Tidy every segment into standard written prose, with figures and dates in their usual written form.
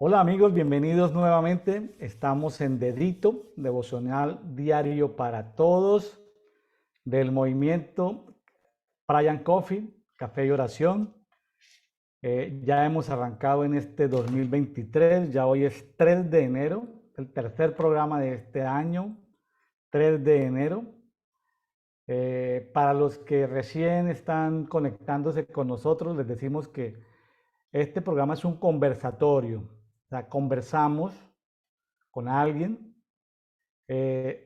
Hola amigos, bienvenidos nuevamente. Estamos en Dedito, devocional diario para todos del movimiento Brian Coffee, Café y Oración. Ya hemos arrancado en este 2023, ya hoy es 3 de enero, el tercer programa de este año, 3 de enero. Para los que recién están conectándose con nosotros, les decimos que este programa es un conversatorio, o sea, conversamos con alguien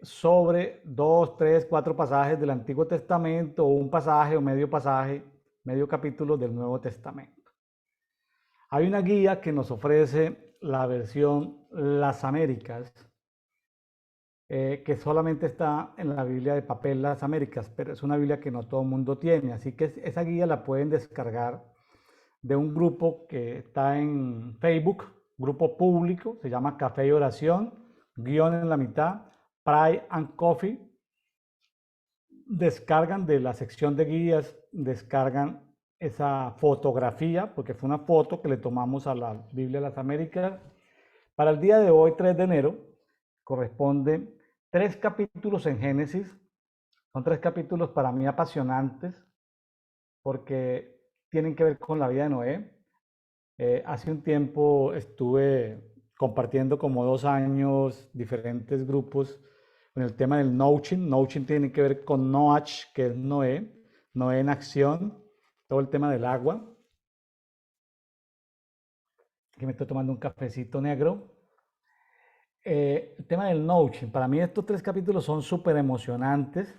sobre dos, tres, cuatro pasajes del Antiguo Testamento o un pasaje, medio capítulo del Nuevo Testamento. Hay una guía que nos ofrece la versión Las Américas, que solamente está en la Biblia de papel Las Américas, pero es una Biblia que no todo el mundo tiene, así que esa guía la pueden descargar de un grupo que está en Facebook, grupo público, se llama Café y Oración, guión en la mitad, Pride and Coffee. Descargan de la sección de guías, descargan esa fotografía, porque fue una foto que le tomamos a la Biblia de las Américas. Para el día de hoy, 3 de enero, corresponde 3 capítulos en Génesis. Son 3 capítulos para mí apasionantes, porque tienen que ver con la vida de Noé. Hace un tiempo estuve compartiendo como 2 años diferentes grupos con el tema del Nouching. Nouching tiene que ver con Noach, que es Noé, Noé en acción, todo el tema del agua. Aquí me estoy tomando un cafecito negro. El tema del Nouching, para mí estos 3 capítulos son súper emocionantes.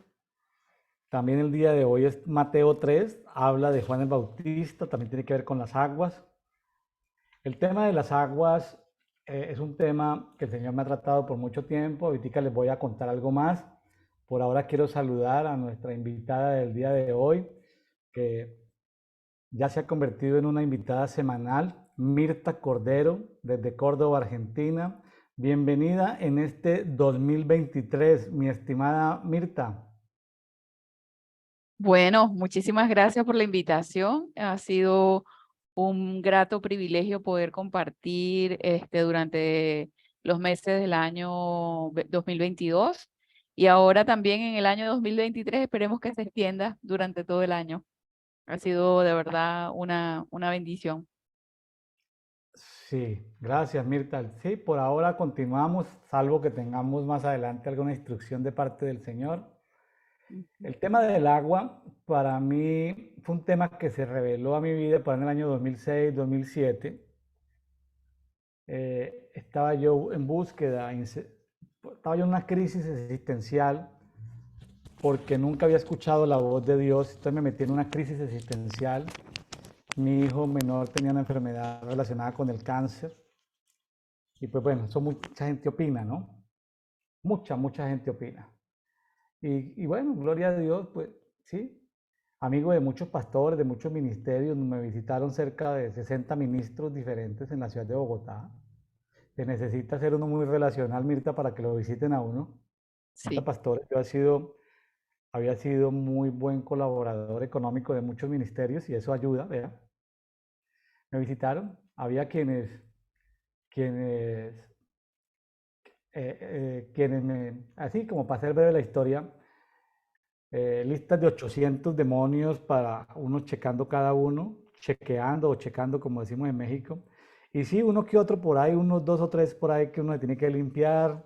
También el día de hoy es Mateo 3, habla de Juan el Bautista, también tiene que ver con las aguas. El tema de las aguas es un tema que el Señor me ha tratado por mucho tiempo. Ahorita les voy a contar algo más. Por ahora quiero saludar a nuestra invitada del día de hoy, que ya se ha convertido en una invitada semanal, Mirta Cordero, desde Córdoba, Argentina. Bienvenida en este 2023, mi estimada Mirta. Bueno, muchísimas gracias por la invitación. Ha sido un grato privilegio poder compartir durante los meses del año 2022 y ahora también en el año 2023. Esperemos que se extienda durante todo el año. Ha sido de verdad una bendición. Sí, gracias Mirta. Sí, por ahora continuamos, salvo que tengamos más adelante alguna instrucción de parte del Señor. Ujú. El tema del agua, para mí, fue un tema que se reveló a mi vida por en el año 2006, 2007. Estaba yo en búsqueda, estaba yo en una crisis existencial porque nunca había escuchado la voz de Dios, entonces me metí en una crisis existencial. Mi hijo menor tenía una enfermedad relacionada con el cáncer y pues bueno, eso mucha gente opina, ¿no? Mucha gente opina. Y bueno, gloria a Dios, pues sí, amigo de muchos pastores, de muchos ministerios, me visitaron cerca de 60 ministros diferentes en la ciudad de Bogotá. Se necesita ser uno muy relacional, Mirta, para que lo visiten a uno. 60 Sí. pastores, había sido muy buen colaborador económico de muchos ministerios y eso ayuda, ¿vea? Me visitaron, había quienes, así como para hacer breve la historia, listas de 800 demonios para uno checando cada uno, chequeando o checando como decimos en México. Y sí, uno que otro por ahí, unos 2 o 3 por ahí que uno tiene que limpiar,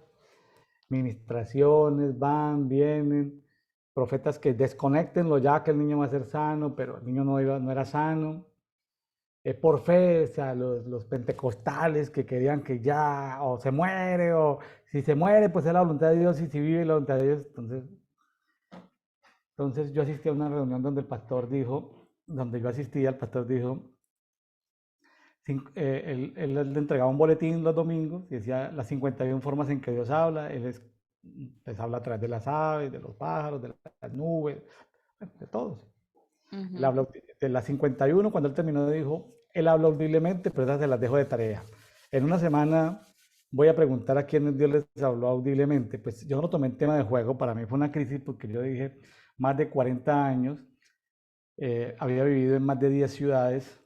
ministraciones, van, vienen, profetas que desconectenlo ya que el niño va a ser sano, pero el niño no era sano. Por fe, o sea, los pentecostales que querían que ya o se muere o si se muere pues es la voluntad de Dios y si vive la voluntad de Dios, entonces yo asistí a una reunión donde el pastor dijo, donde yo asistía, el pastor dijo, él le entregaba un boletín los domingos y decía las 51 formas en que Dios habla, les habla a través de las aves, de los pájaros, de las nubes, de todos. Él Ujú. habla de las 51, cuando él terminó dijo, él habla audiblemente, pero esas se las dejo de tarea. En una semana voy a preguntar a quiénes Dios les habló audiblemente. Pues yo no lo tomé en tema de juego, para mí fue una crisis porque yo dije, más de 40 años, había vivido en más de 10 ciudades,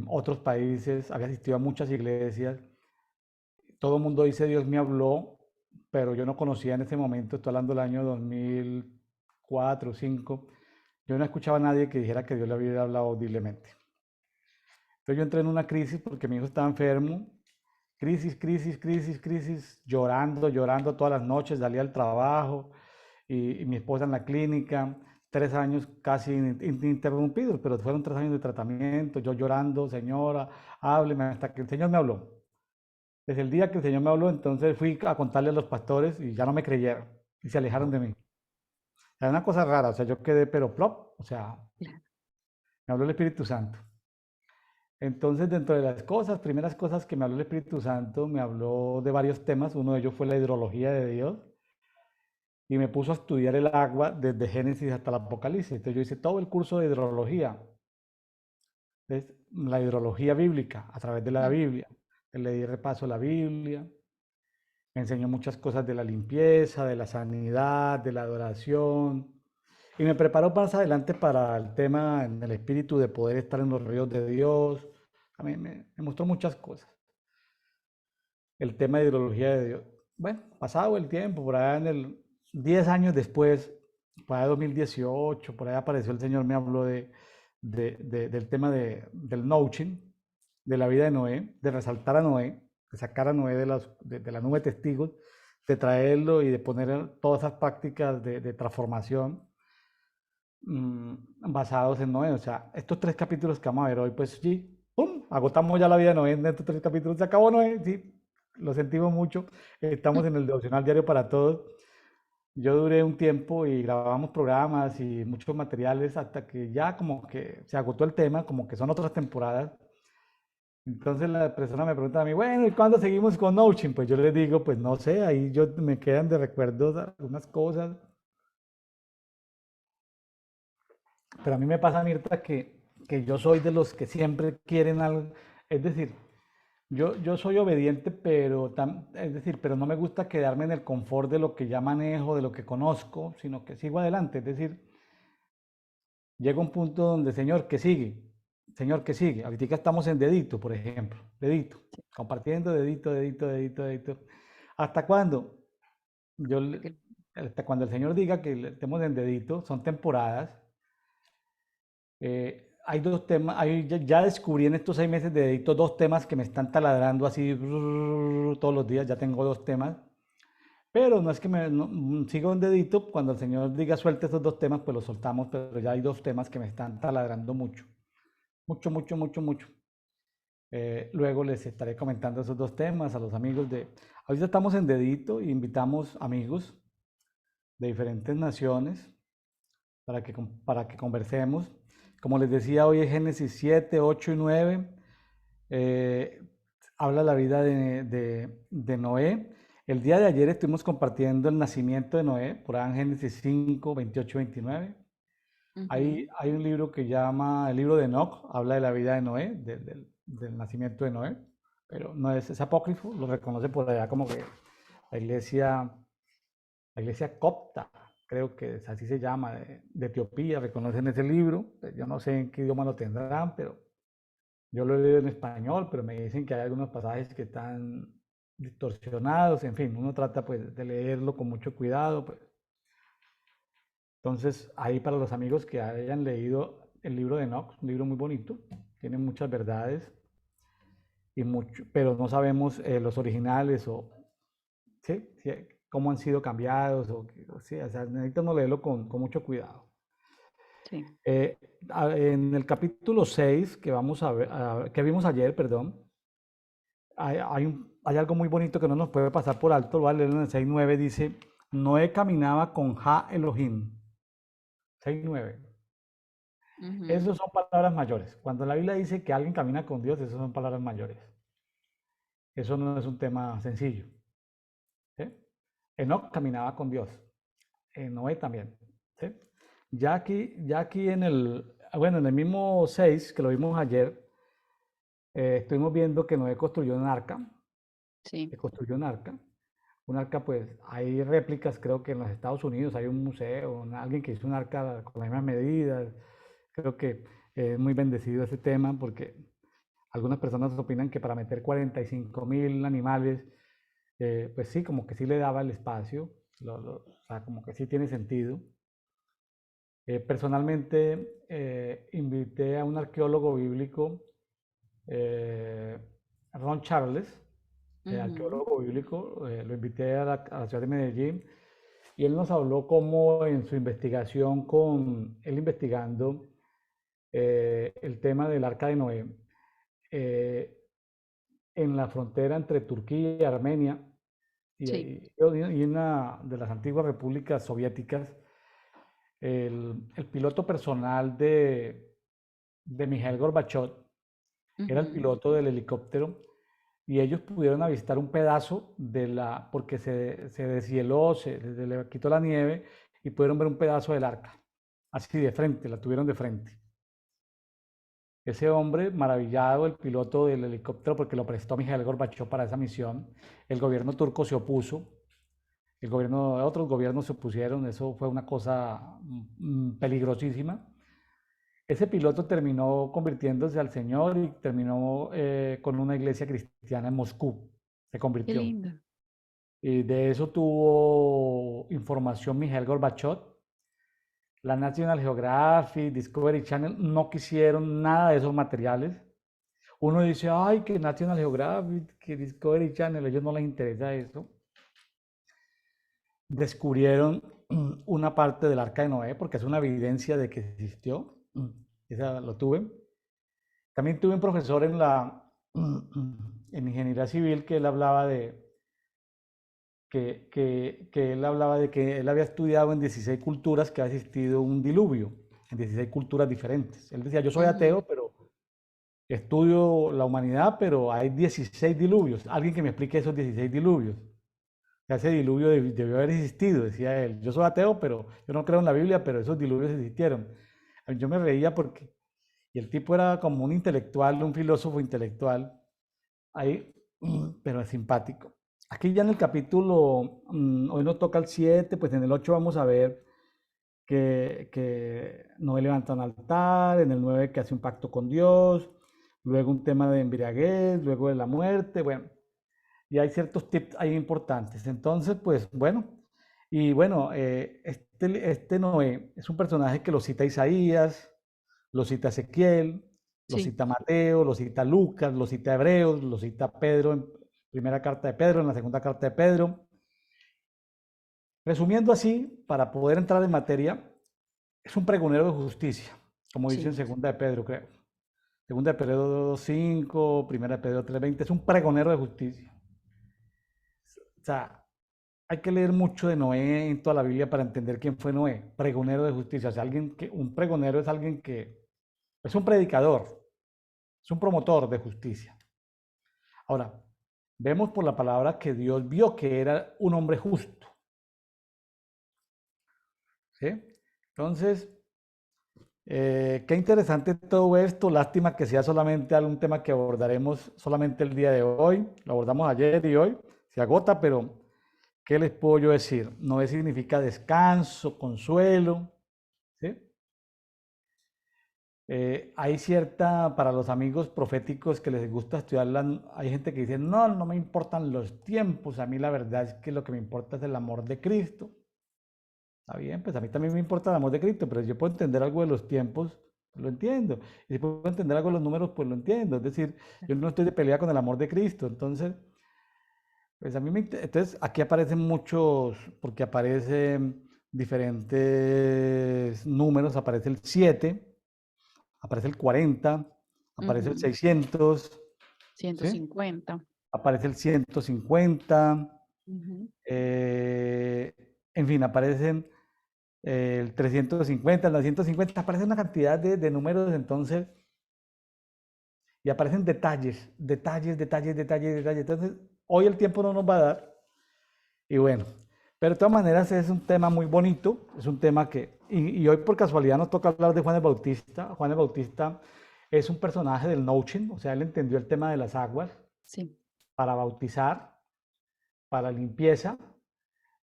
otros países, había asistido a muchas iglesias. Todo el mundo dice Dios me habló, pero yo no conocía en ese momento, estoy hablando del año 2004 o 2005, yo no escuchaba a nadie que dijera que Dios le había hablado audiblemente. Entonces yo entré en una crisis porque mi hijo estaba enfermo, crisis, crisis, crisis, crisis, llorando, llorando todas las noches, salía al trabajo y mi esposa en la clínica, 3 años casi ininterrumpidos, pero fueron 3 años de tratamiento, yo llorando, señora, hábleme, hasta que el Señor me habló. Desde el día que el Señor me habló, entonces fui a contarle a los pastores y ya no me creyeron y se alejaron de mí. Era una cosa rara, o sea, yo quedé pero plop, o sea, me habló el Espíritu Santo. Entonces, dentro de las cosas, primeras cosas que me habló el Espíritu Santo, me habló de varios temas. Uno de ellos fue la hidrología de Dios y me puso a estudiar el agua desde Génesis hasta el Apocalipsis. Entonces, yo hice todo el curso de hidrología, es la hidrología bíblica a través de la Mm. Biblia. Le di repaso a la Biblia, me enseñó muchas cosas de la limpieza, de la sanidad, de la adoración. Y me preparó más adelante para el tema en el espíritu de poder estar en los ríos de Dios. A mí me mostró muchas cosas. El tema de hidrología de Dios. Bueno, pasado el tiempo, por allá 10 años después, por allá 2018, por allá apareció el Señor, me habló del tema del Nouching, de la vida de Noé, de resaltar a Noé, de sacar a Noé de la nube de testigos, de traerlo y de poner todas esas prácticas de transformación basados en Noé. O sea, estos 3 capítulos que vamos a ver hoy, pues sí, ¡pum! Agotamos ya la vida de Noé en estos 3 capítulos. Se acabó Noé, sí, lo sentimos mucho. Estamos en el devocional diario para todos. Yo duré un tiempo y grabamos programas y muchos materiales hasta que ya como que se agotó el tema, como que son otras temporadas. Entonces la persona me pregunta a mí, bueno, ¿y cuándo seguimos con Notion? Pues yo les digo, pues no sé, ahí yo me quedan de recuerdos algunas cosas. Pero a mí me pasa, Mirta, que yo soy de los que siempre quieren algo. Es decir, yo soy obediente, es decir, pero no me gusta quedarme en el confort de lo que ya manejo, de lo que conozco, sino que sigo adelante. Es decir, llega un punto donde, Señor, ¿qué sigue? Señor, ¿qué sigue? Ahorita estamos en dedito, por ejemplo, dedito, compartiendo dedito, dedito, dedito, dedito. ¿Hasta cuándo? Yo, Que- hasta cuando el Señor diga que estemos en dedito, son temporadas. Hay 2 temas, ya descubrí en estos 6 meses de dedito 2 temas que me están taladrando así todos los días, ya tengo 2 temas, pero no es que sigo un dedito, cuando el Señor diga suelte esos 2 temas, pues los soltamos, pero ya hay 2 temas que me están taladrando mucho, mucho, mucho, mucho, mucho. Luego les estaré comentando esos 2 temas a los amigos ahorita estamos en dedito y invitamos amigos de diferentes naciones para que conversemos. Como les decía, hoy es Génesis 7, 8 y 9. eh, Habla la vida de Noé. El día de ayer estuvimos compartiendo el nacimiento de Noé, por ahí en Génesis 5, 28 y 29. Ujú. Hay un libro que llama el libro de Enoch, habla de la vida de Noé, del nacimiento de Noé, pero no es apócrifo, lo reconoce por allá como que la iglesia la iglesia copta, creo que así se llama, de Etiopía, reconocen ese libro. Yo no sé en qué idioma lo tendrán, pero yo lo he leído en español, pero me dicen que hay algunos pasajes que están distorsionados, en fin, uno trata pues de leerlo con mucho cuidado. Pues. Entonces, ahí para los amigos que hayan leído el libro de Enoch, un libro muy bonito, tiene muchas verdades, pero no sabemos los originales ¿sí? Sí, cómo han sido cambiados, sí, o sea, necesitamos leerlo con mucho cuidado. Sí. Eh, en el capítulo 6 que, vamos a ver, que vimos ayer, perdón, hay algo muy bonito que no nos puede pasar por alto, lo voy a leer en el 6:9, dice, Noé caminaba con Ja Elohim, 6:9. Ujú. Esas son palabras mayores. Cuando la Biblia dice que alguien camina con Dios, esas son palabras mayores. Eso no es un tema sencillo. ¿Sí? Enoch caminaba con Dios. Noé también. ¿Sí? Ya aquí en el mismo 6 que lo vimos ayer, estuvimos viendo que Noé construyó un arca, Sí. que construyó un arca pues hay réplicas, creo que en los Estados Unidos hay un museo, alguien que hizo un arca con las mismas medidas, creo que Es muy bendecido ese tema porque algunas personas opinan que para meter 45.000 animales, pues sí, como que sí le daba el espacio, o sea, como que sí tiene sentido. Personalmente, invité a un arqueólogo bíblico, eh, Ron Charles, Ujú. arqueólogo bíblico, lo invité a la ciudad de Medellín y él nos habló cómo en su investigación él investigando el tema del Arca de Noé, eh, en la frontera entre Turquía y Armenia Sí, y una de las antiguas repúblicas soviéticas, el piloto personal de Mikhail Gorbachev era el ujú. piloto del helicóptero y ellos pudieron avistar un pedazo porque se deshieló, se le quitó la nieve y pudieron ver un pedazo del arca, así de frente, la tuvieron de frente. Ese hombre, maravillado, el piloto del helicóptero, porque lo prestó Mikhail Gorbachev para esa misión, el gobierno turco se opuso, otros gobiernos se opusieron, eso fue una cosa peligrosísima. Ese piloto terminó convirtiéndose al Señor y terminó con una iglesia cristiana en Moscú, se Qué convirtió. lindo. Y de eso tuvo información Mikhail Gorbachev. La National Geographic, Discovery Channel no quisieron nada de esos materiales. Uno dice, ay, que National Geographic, que Discovery Channel, a ellos no les interesa eso. Descubrieron una parte del Arca de Noé, porque es una evidencia de que existió. Esa lo tuve. También tuve un profesor en ingeniería civil que él hablaba que él hablaba de que él había estudiado en 16 culturas que ha existido un diluvio, en 16 culturas diferentes. Él decía, yo soy Ujú. ateo, pero estudio la humanidad, pero hay 16 diluvios. Alguien que me explique esos 16 diluvios. Ese diluvio debió haber existido, decía él. Yo soy ateo, pero yo no creo en la Biblia, pero esos diluvios existieron. Yo me reía porque, y el tipo era como un intelectual, un filósofo intelectual, ahí, pero es simpático. Aquí ya en el capítulo, hoy nos toca el 7, pues en el 8 vamos a ver que Noé levanta un altar, en el 9 que hace un pacto con Dios, luego un tema de embriaguez, luego de la muerte, bueno, y hay ciertos tips ahí importantes. Entonces, pues bueno, y bueno, este Noé es un personaje que lo cita Isaías, lo cita Ezequiel, lo Sí, cita Mateo, lo cita Lucas, lo cita Hebreos, lo cita Pedro en primera carta de Pedro, en la segunda carta de Pedro. Resumiendo así, para poder entrar en materia, es un pregonero de justicia, como dice en sí. segunda de Pedro, creo. Segunda de Pedro 2:5, primera de Pedro 3:20, es un pregonero de justicia. O sea, hay que leer mucho de Noé en toda la Biblia para entender quién fue Noé, pregonero de justicia. O sea, un pregonero es alguien que es un predicador, es un promotor de justicia. Ahora, vemos por la palabra que Dios vio que era un hombre justo. ¿Sí? Entonces, qué interesante todo esto. Lástima que sea solamente algún tema que abordaremos solamente el día de hoy. Lo abordamos ayer y hoy. Se agota, pero ¿qué les puedo yo decir? Noé significa descanso, consuelo. ¿Sí? Hay cierta, para los amigos proféticos que les gusta estudiar, hay gente que dice, no, no me importan los tiempos, a mí la verdad es que lo que me importa es el amor de Cristo. Está bien, pues a mí también me importa el amor de Cristo, pero si yo puedo entender algo de los tiempos, pues lo entiendo. Y si puedo entender algo de los números, pues lo entiendo. Es decir, yo no estoy de pelea con el amor de Cristo. Entonces, pues a mí entonces aquí aparecen muchos, porque aparecen diferentes números, aparece el 7, aparece el 40, aparece el Ujú. 600, ¿sí? 150. Aparece el 150, Ujú. eh, en fin, aparecen el 350, el 950, aparece una cantidad de números entonces, y aparecen detalles, detalles, detalles, detalles, detalles. Entonces, hoy el tiempo no nos va a dar, y bueno, pero de todas maneras es un tema muy bonito, es un tema y hoy por casualidad nos toca hablar de Juan el Bautista. Juan el Bautista es un personaje del Nouchen, o sea, él entendió el tema de las aguas Sí. para bautizar, para limpieza.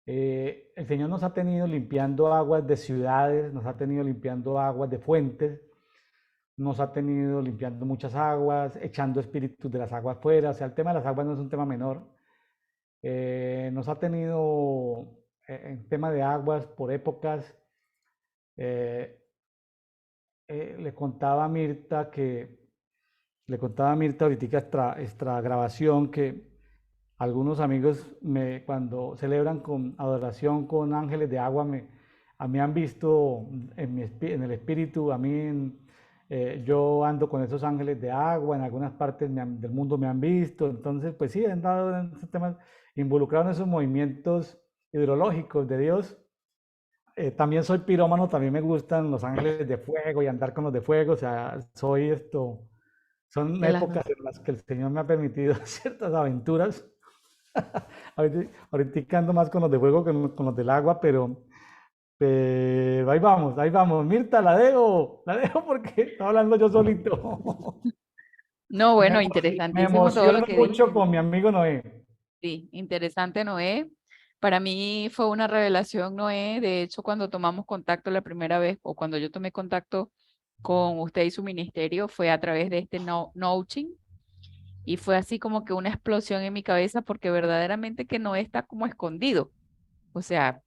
El Señor nos ha tenido limpiando aguas de ciudades, nos ha tenido limpiando aguas de fuentes, nos ha tenido limpiando muchas aguas, echando espíritus de las aguas fuera, o sea, el tema de las aguas no es un tema menor. Nos ha tenido en tema de aguas por épocas. eh, le contaba a Mirta que, le contaba a Mirta ahorita extra grabación que algunos amigos cuando celebran con adoración con ángeles de agua, a mí han visto en el espíritu, yo ando con esos ángeles de agua, en algunas partes del mundo me han visto, entonces pues sí, han dado en esos temas, involucrados en esos movimientos hidrológicos de Dios. También soy pirómano, también me gustan los ángeles de fuego y andar con los de fuego, o sea, son De las dos. épocas en las que el Señor me ha permitido ciertas aventuras. Ahorita ando más con los de fuego que con los del agua, pero ahí vamos. Mirta, la dejo porque estaba hablando yo solito. No, Me, bueno, me interesantísimo todo lo emociono que mucho dices. con mi amigo Noé. Sí, interesante, Noé. Para mí fue una revelación, Noé. De hecho, cuando tomamos contacto la primera vez, o cuando yo tomé contacto con usted y su ministerio, fue a través de este Nouching. Y fue así como que una explosión en mi cabeza, porque verdaderamente que Noé está como escondido. O sea,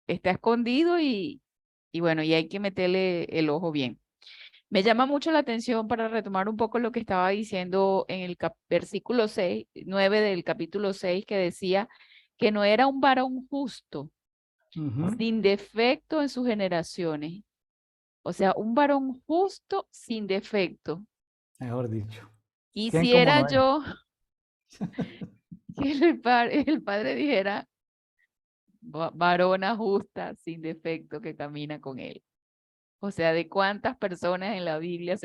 está escondido y bueno, y hay que meterle el ojo bien. Me llama mucho la atención para retomar un poco lo que estaba diciendo en el versículo 6, 9 del capítulo 6, que decía que no era un varón justo, Ujú, sin defecto en sus generaciones. O sea, un varón justo sin defecto. mejor dicho. ¿Quién como Quisiera Noé? yo que el padre dijera, varona justa sin defecto que camina con él". O sea, de cuántas personas en la Biblia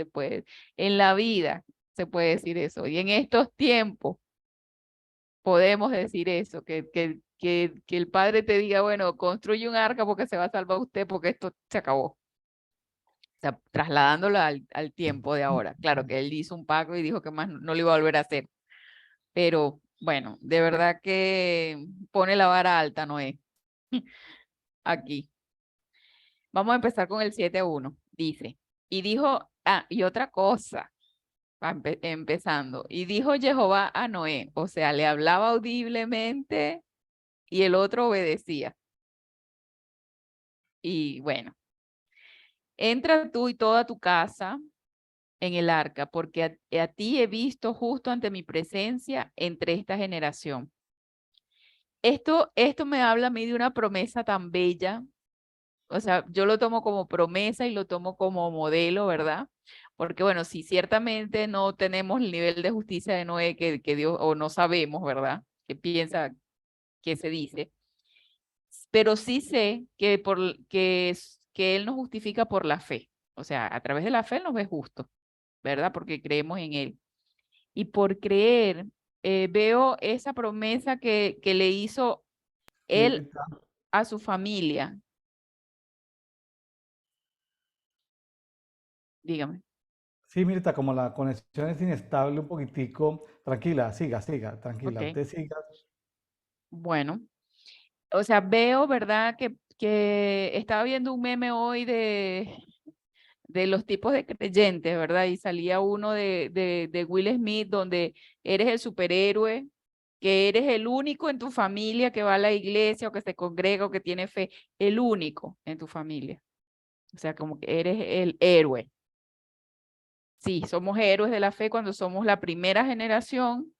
en la vida se puede decir eso. Y en estos tiempos podemos decir eso, que el padre te diga, bueno, construye un arca porque se va a salvar usted porque esto se acabó. O sea, trasladándolo al tiempo de ahora. Claro que él hizo un pacto y dijo que más no lo iba a volver a hacer. Pero bueno, de verdad que pone la vara alta, Noé, aquí. Vamos a empezar con el 7:1. Dice, y dijo, y otra cosa. Empezando. Y dijo Jehová a Noé, o sea, le hablaba audiblemente y el otro obedecía. Y bueno, entra tú y toda tu casa en el arca, porque a ti he visto justo ante mi presencia entre esta generación. Esto me habla a mí de una promesa tan bella. O sea, yo lo tomo como promesa y lo tomo como modelo, ¿verdad? Porque bueno, si ciertamente no tenemos el nivel de justicia de Noé que Dios, o no sabemos, ¿verdad? ¿Qué piensa, qué se dice? Pero sí sé que Él nos justifica por la fe. O sea, a través de la fe Él nos ve justo, ¿verdad? Porque creemos en Él. Y por creer, veo esa promesa que le hizo Él Mirta. a su familia. Dígame. Sí, Mirta, como la conexión es inestable un poquitico, tranquila, siga, tranquila, Ok. usted siga. Bueno, o sea, veo, ¿verdad? Que estaba viendo un meme hoy de los tipos de creyentes, ¿verdad? Y salía uno de Will Smith donde eres el superhéroe, que eres el único en tu familia que va a la iglesia o que se congrega o que tiene fe, el único en tu familia. O sea, como que eres el héroe. Sí, somos héroes de la fe cuando somos la primera generación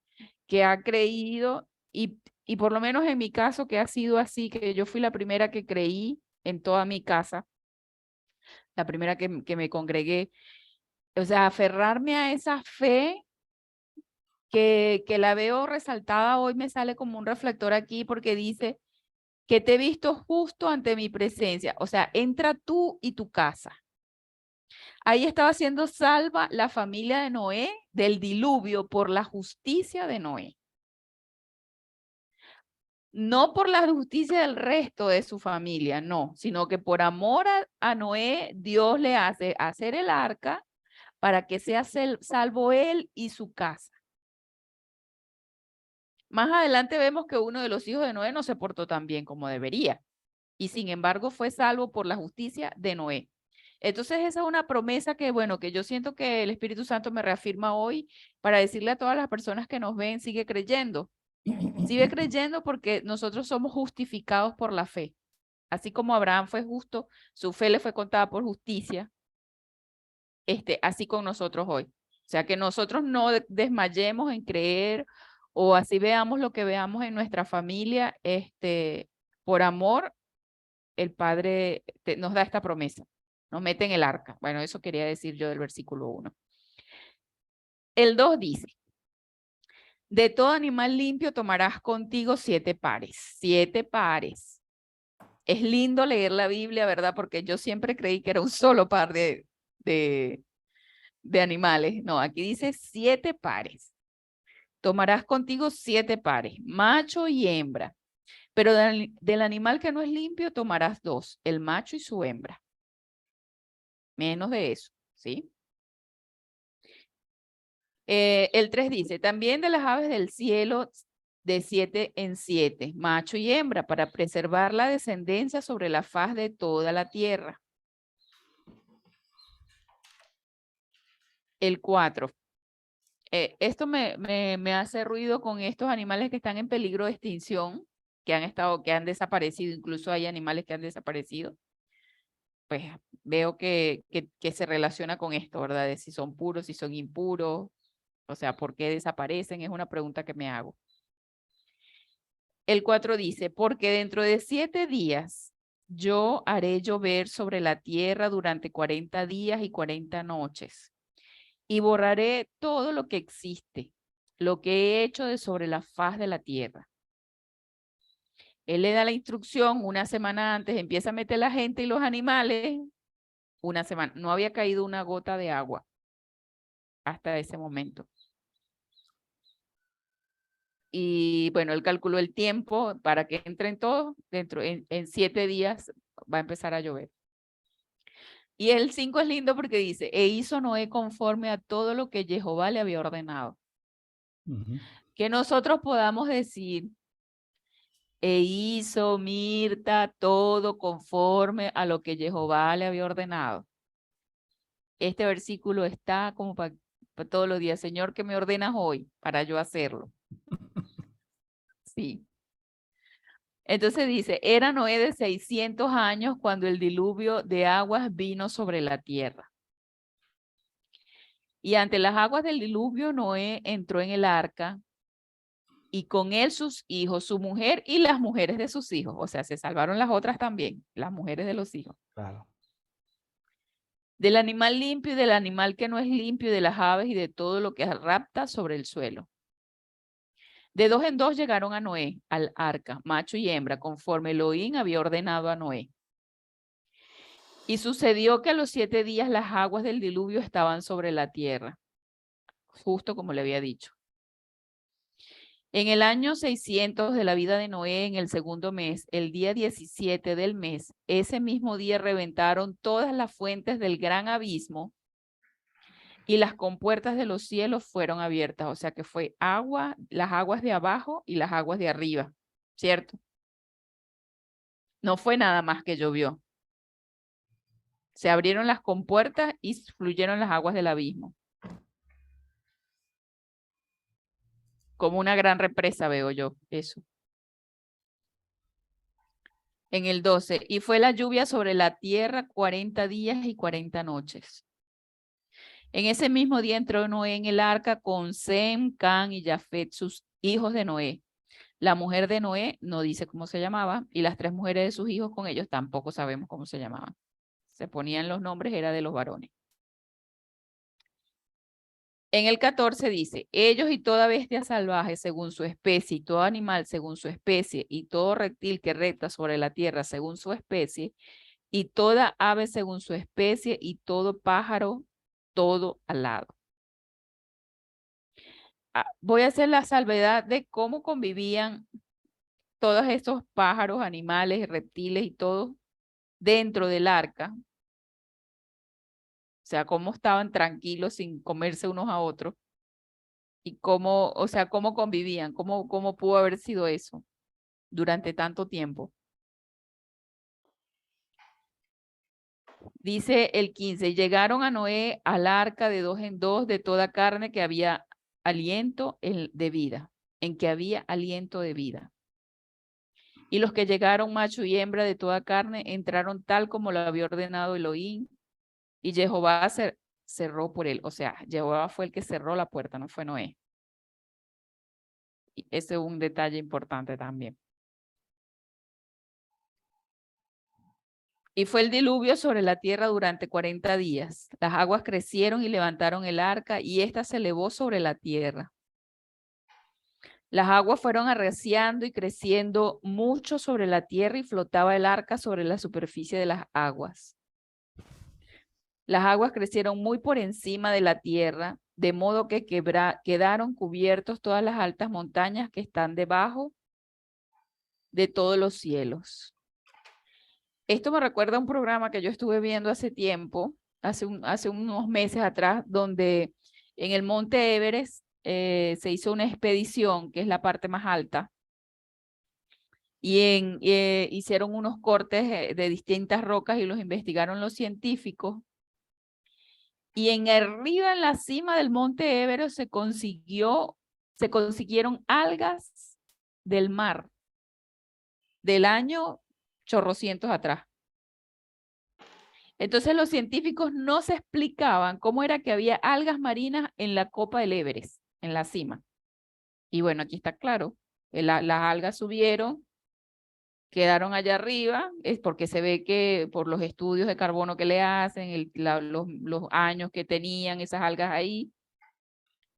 que ha creído y por lo menos en mi caso que ha sido así, que yo fui la primera que creí en toda mi casa, la primera que me congregué. O sea, aferrarme a esa fe que la veo resaltada hoy me sale como un reflector aquí porque dice que te he visto justo ante mi presencia. O sea, entra tú y tu casa. Ahí estaba siendo salva la familia de Noé del diluvio por la justicia de Noé. No por la justicia del resto de su familia, no, sino que por amor a Noé, Dios le hace hacer el arca para que sea salvo él y su casa. Más adelante vemos que uno de los hijos de Noé no se portó tan bien como debería y sin embargo fue salvo por la justicia de Noé. Entonces esa es una promesa que, bueno, que yo siento que el Espíritu Santo me reafirma hoy para decirle a todas las personas que nos ven, sigue creyendo. Sigue creyendo porque nosotros somos justificados por la fe. Así como Abraham fue justo, su fe le fue contada por justicia, así con nosotros hoy. O sea, que nosotros no desmayemos en creer o así veamos lo que veamos en nuestra familia, por amor, el Padre nos da esta promesa, nos mete en el arca. Bueno, eso quería decir yo del versículo 1. El 2 dice, de todo animal limpio tomarás contigo 7 pares, 7 pares. Es lindo leer la Biblia, ¿verdad? Porque yo siempre creí que era un solo par de animales. No, aquí dice 7 pares. Tomarás contigo 7 pares, macho y hembra. Pero del animal que no es limpio tomarás 2, el macho y su hembra. Menos de eso, ¿sí? El 3 dice, también de las aves del cielo de 7 en 7, macho y hembra, para preservar la descendencia sobre la faz de toda la tierra. El 4. Esto me hace ruido con estos animales que están en peligro de extinción, que han desaparecido, incluso hay animales que han desaparecido. Pues veo que se relaciona con esto, ¿verdad? De si son puros, si son impuros, o sea, ¿por qué desaparecen? Es una pregunta que me hago. El 4 dice, porque dentro de 7 días yo haré llover sobre la tierra durante 40 días y 40 noches, y borraré todo lo que existe, lo que he hecho de sobre la faz de la tierra. Él le da la instrucción una semana antes, empieza a meter la gente y los animales. Una semana, no había caído una gota de agua hasta ese momento. Y bueno, él calculó el tiempo para que entren todos, en 7 días va a empezar a llover. Y el 5 es lindo porque dice, e hizo Noé conforme a todo lo que Jehová le había ordenado. Que nosotros podamos decir, e hizo Mirta todo conforme a lo que Jehová le había ordenado. Este versículo está como para todos los días. Señor, ¿qué me ordenas hoy para yo hacerlo? Sí. Entonces dice, era Noé de 600 años cuando el diluvio de aguas vino sobre la tierra. Y ante las aguas del diluvio, Noé entró en el arca y con él sus hijos, su mujer y las mujeres de sus hijos. O sea, se salvaron las otras también, las mujeres de los hijos. Claro. Del animal limpio y del animal que no es limpio, y de las aves y de todo lo que rapta sobre el suelo. De 2 en 2 llegaron a Noé, al arca, macho y hembra, conforme Elohim había ordenado a Noé. Y sucedió que a los 7 días las aguas del diluvio estaban sobre la tierra, justo como le había dicho. En el año 600 de la vida de Noé, en el segundo mes, el día 17 del mes, ese mismo día reventaron todas las fuentes del gran abismo y las compuertas de los cielos fueron abiertas. O sea que fue agua, las aguas de abajo y las aguas de arriba, ¿cierto? No fue nada más que llovió. Se abrieron las compuertas y fluyeron las aguas del abismo. Como una gran represa veo yo eso. En el 12, y fue la lluvia sobre la tierra 40 días y 40 noches. En ese mismo día entró Noé en el arca con Sem, Can y Jafet, sus hijos de Noé. La mujer de Noé no dice cómo se llamaba, y las 3 mujeres de sus hijos con ellos tampoco sabemos cómo se llamaban. Se ponían los nombres, era de los varones. En el 14 dice, ellos y toda bestia salvaje según su especie, y todo animal según su especie, y todo reptil que recta sobre la tierra según su especie, y toda ave según su especie, y todo pájaro, todo alado. Voy a hacer la salvedad de cómo convivían todos estos pájaros, animales, reptiles y todo dentro del arca. O sea, cómo estaban tranquilos sin comerse unos a otros. Y cómo, o sea, cómo convivían, cómo pudo haber sido eso durante tanto tiempo. Dice el 15, llegaron a Noé al arca de dos en dos de toda carne que había aliento de vida, en que había aliento de vida. Y los que llegaron, macho y hembra de toda carne, entraron tal como lo había ordenado Elohim, y Jehová cerró por él. O sea, Jehová fue el que cerró la puerta, no fue Noé. Y ese es un detalle importante también. Y fue el diluvio sobre la tierra durante 40 días. Las aguas crecieron y levantaron el arca, y ésta se elevó sobre la tierra. Las aguas fueron arreciando y creciendo mucho sobre la tierra, y flotaba el arca sobre la superficie de las aguas. Las aguas crecieron muy por encima de la tierra, de modo que quedaron cubiertos todas las altas montañas que están debajo de todos los cielos. Esto me recuerda a un programa que yo estuve viendo hace tiempo, hace unos meses atrás, donde en el Monte Everest se hizo una expedición, que es la parte más alta, y hicieron unos cortes de distintas rocas y los investigaron los científicos. Y arriba, en la cima del Monte Everest, se consiguieron algas del mar del año chorrocientos atrás. Entonces los científicos no se explicaban cómo era que había algas marinas en la copa del Everest, en la cima. Y bueno, aquí está claro, las algas subieron, quedaron allá arriba, es porque se ve que por los estudios de carbono que le hacen, los años que tenían esas algas ahí.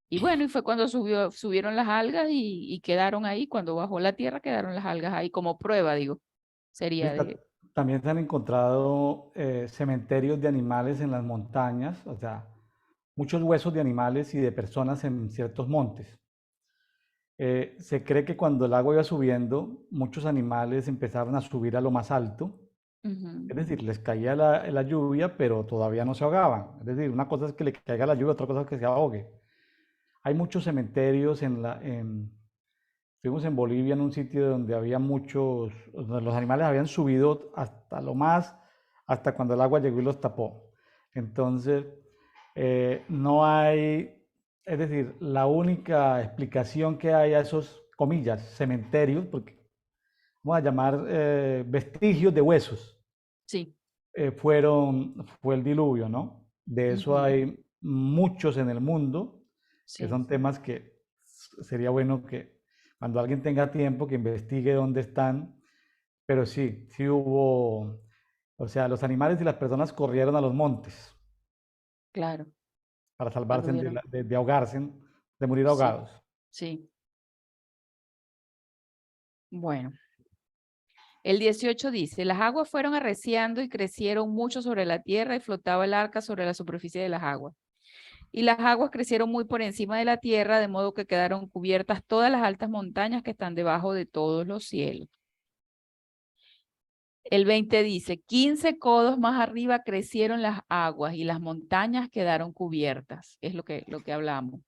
Y bueno, y fue cuando subieron las algas y quedaron ahí. Cuando bajó la tierra, quedaron las algas ahí como prueba, digo. Sería de... También se han encontrado cementerios de animales en las montañas, o sea, muchos huesos de animales y de personas en ciertos montes. Se cree que cuando el agua iba subiendo, muchos animales empezaron a subir a lo más alto, es decir, les caía la lluvia, pero todavía no se ahogaban. Es decir, una cosa es que le caiga la lluvia, otra cosa es que se ahogue. Hay muchos cementerios estuvimos en Bolivia en un sitio donde había muchos, donde los animales habían subido hasta lo más, hasta cuando el agua llegó y los tapó. Entonces, no hay, es decir, la única explicación que hay a esos, comillas, cementerios, porque vamos a llamar vestigios de huesos, Sí. fue el diluvio, ¿no? De eso hay muchos en el mundo, que Sí, son temas que sería bueno que cuando alguien tenga tiempo que investigue dónde están, pero sí, sí hubo, o sea, los animales y las personas corrieron a los montes claro. para Cuando salvarse vieron. de ahogarse, de morir Sí, ahogados. sí. Bueno, el 18 dice, las aguas fueron arreciando y crecieron mucho sobre la tierra, y flotaba el arca sobre la superficie de las aguas. Y las aguas crecieron muy por encima de la tierra, de modo que quedaron cubiertas todas las altas montañas que están debajo de todos los cielos. El 20 dice, 15 codos más arriba crecieron las aguas, y las montañas quedaron cubiertas. Es lo que hablamos.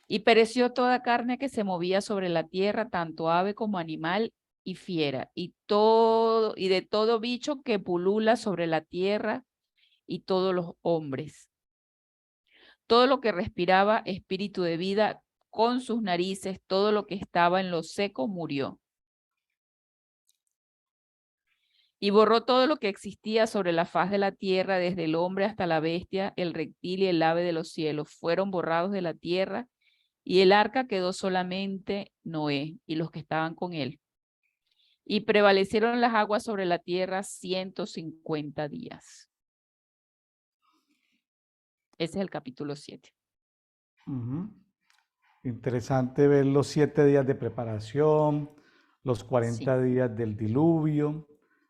Y pereció toda carne que se movía sobre la tierra, tanto ave como animal y fiera, y de todo bicho que pulula sobre la tierra, y todos los hombres. Todo lo que respiraba espíritu de vida con sus narices, todo lo que estaba en lo seco murió. Y borró todo lo que existía sobre la faz de la tierra, desde el hombre hasta la bestia, el reptil y el ave de los cielos. Fueron borrados de la tierra, y el arca quedó solamente Noé y los que estaban con él. Y prevalecieron las aguas sobre la tierra 150 días. Ese es el capítulo 7. Interesante ver los 7 días de preparación, los Sí, 40 días del diluvio,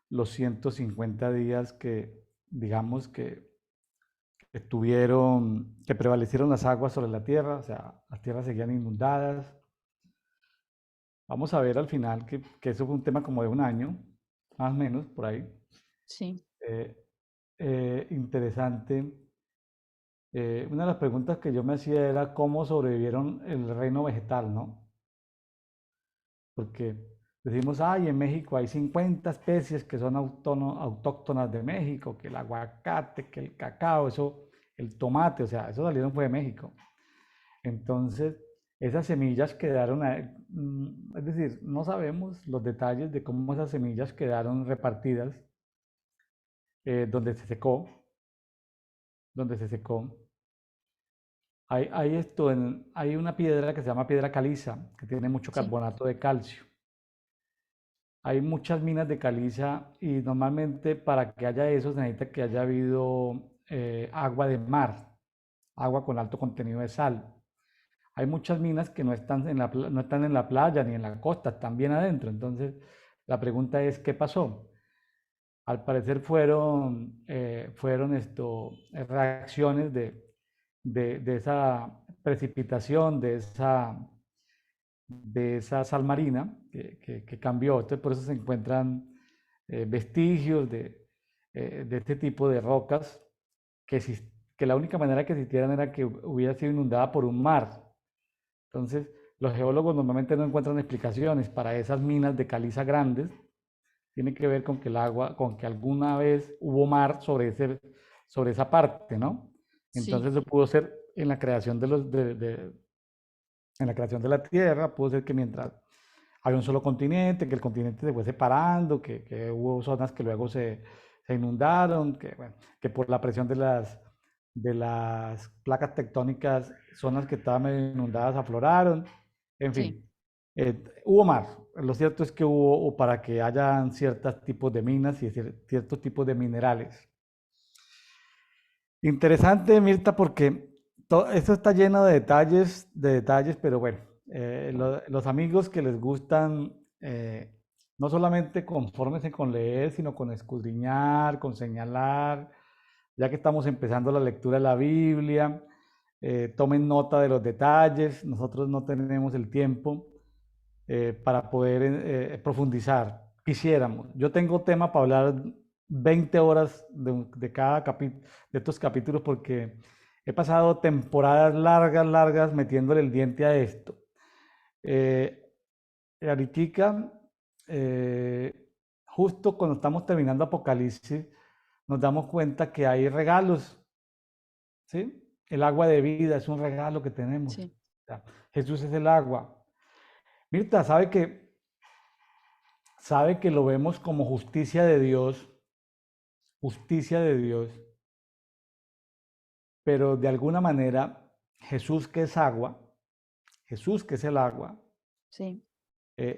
los 150 días que, digamos, que prevalecieron las aguas sobre la tierra, o sea, las tierras seguían inundadas. Vamos a ver al final que eso fue un tema como de un año, más o menos, por ahí. sí. Eh, Interesante. Una de las preguntas que yo me hacía era cómo sobrevivieron el reino vegetal, ¿no? Porque Decimos, ay, en México hay 50 especies que son autóctonas de México, que el aguacate, que el cacao, eso, el tomate, o sea, eso salieron fue de México. Entonces, esas semillas quedaron, es decir, no sabemos los detalles de cómo esas semillas quedaron repartidas donde se secó, donde se secó. Hay una piedra que se llama piedra caliza, que tiene mucho Sí, carbonato de calcio. Hay muchas minas de caliza y normalmente para que haya eso se necesita que haya habido agua de mar, agua con alto contenido de sal. Hay muchas minas que no están en la playa ni en la costa, están bien adentro. Entonces, la pregunta es, ¿qué pasó? Al parecer fueron reacciones de esa precipitación, de esa sal marina que cambió. Entonces, por eso se encuentran vestigios de este tipo de rocas que, que la única manera que existieran era que hubiera sido inundada por un mar. Entonces, los geólogos normalmente no encuentran explicaciones para esas minas de caliza grandes. Tiene que ver con que el agua, con que alguna vez hubo mar sobre esa parte, ¿no? sí, Entonces, eso pudo ser en la creación en la creación de la Tierra, pudo ser que mientras había un solo continente, que el continente se fue separando, que hubo zonas que luego se inundaron, bueno, que por la presión de las placas tectónicas, zonas que estaban medio inundadas afloraron, en sí. fin, hubo mar. Lo cierto es que hubo, o para que hayan ciertos tipos de minas y ciertos tipos de minerales. Interesante, Mirta, porque esto está lleno de detalles, pero bueno, los amigos que les gustan, no solamente confórmense con leer, sino con escudriñar, con señalar, ya que estamos empezando la lectura de la Biblia, tomen nota de los detalles, nosotros no tenemos el tiempo para poder profundizar. Quisiéramos. Yo tengo tema para hablar 20 horas de cada capítulo, de estos capítulos, porque he pasado temporadas largas, largas metiéndole el diente a esto. Ahoritica, justo cuando estamos terminando Apocalipsis, nos damos cuenta que hay regalos, ¿sí? El agua de vida es un regalo que tenemos. Sí, O sea, Jesús es el agua. Mirta, sabe que lo vemos como justicia de Dios, pero de alguna manera Jesús que es agua, Jesús que es el agua, sí,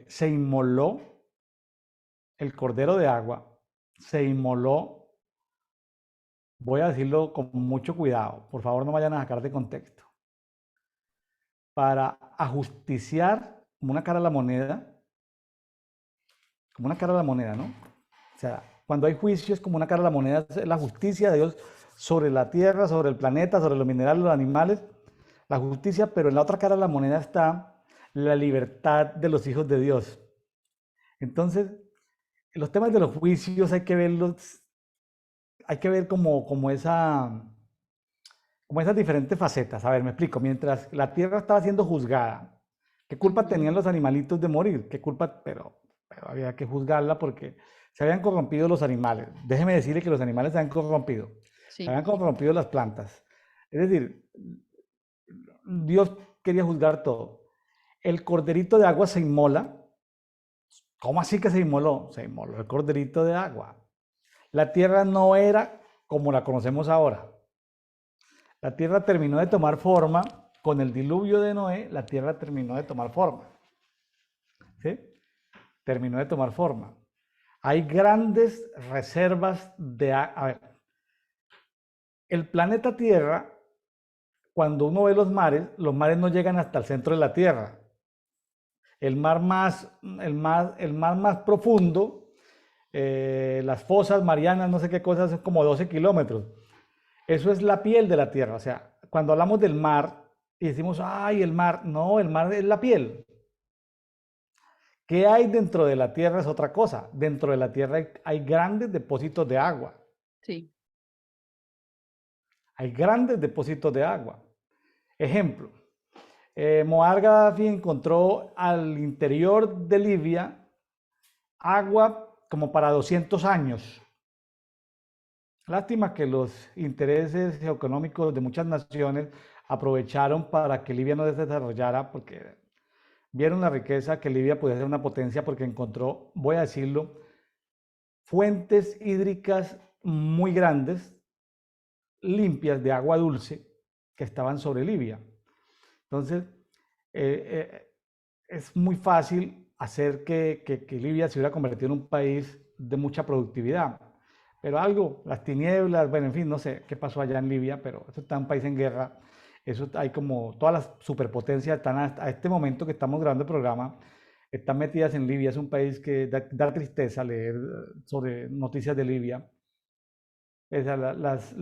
se inmoló, el cordero de agua, se inmoló, voy a decirlo con mucho cuidado, por favor no vayan a sacar de contexto, para ajusticiar como una cara a la moneda, como una cara a la moneda, ¿no? O sea, cuando hay juicio es como una cara a la moneda, es la justicia de Dios sobre la tierra, sobre el planeta, sobre los minerales, los animales, la justicia, pero en la otra cara de la moneda está la libertad de los hijos de Dios. Entonces, los temas de los juicios hay que verlos, hay que ver como esas diferentes facetas. A ver, me explico. Mientras la tierra estaba siendo juzgada, ¿qué culpa ujú, tenían los animalitos de morir? ¿Qué culpa? Pero había que juzgarla porque se habían corrompido los animales. Déjeme decirle que los animales se habían corrompido. Se sí, habían corrompido las plantas. Es decir, Dios quería juzgar todo. El corderito de agua se inmola. ¿Cómo así que se inmoló? Se inmoló el corderito de agua. La tierra no era como la conocemos ahora. La tierra terminó de tomar forma, con el diluvio de Noé, la tierra terminó de tomar forma. ¿Sí? Terminó de tomar forma. Hay grandes reservas de agua. A ver, el planeta Tierra, cuando uno ve los mares no llegan hasta el centro de la Tierra. El mar más profundo, las fosas marianas, no sé qué cosas, es como 12 kilómetros. Eso es la piel de la Tierra. O sea, cuando hablamos del mar y decimos, ay, el mar, no, el mar es la piel. ¿Qué hay dentro de la Tierra? Es otra cosa. Dentro de la Tierra hay grandes depósitos de agua. sí, Hay grandes depósitos de agua. Ejemplo, Muammar Gaddafi encontró al interior de Libia agua como para 200 años. Lástima que los intereses geoeconómicos de muchas naciones aprovecharon para que Libia no se desarrollara, porque vieron la riqueza que Libia podía ser una potencia, porque encontró, voy a decirlo, fuentes hídricas muy grandes, limpias de agua dulce, que estaban sobre Libia. Entonces, es muy fácil hacer que Libia se hubiera convertido en un país de mucha productividad. Pero algo, las tinieblas, bueno, en fin, no sé qué pasó allá en Libia, pero eso está un país en guerra. Eso hay como todas las superpotencias están a este momento que estamos grabando el programa, están metidas en Libia. Es un país que da tristeza leer sobre noticias de Libia. O sea, las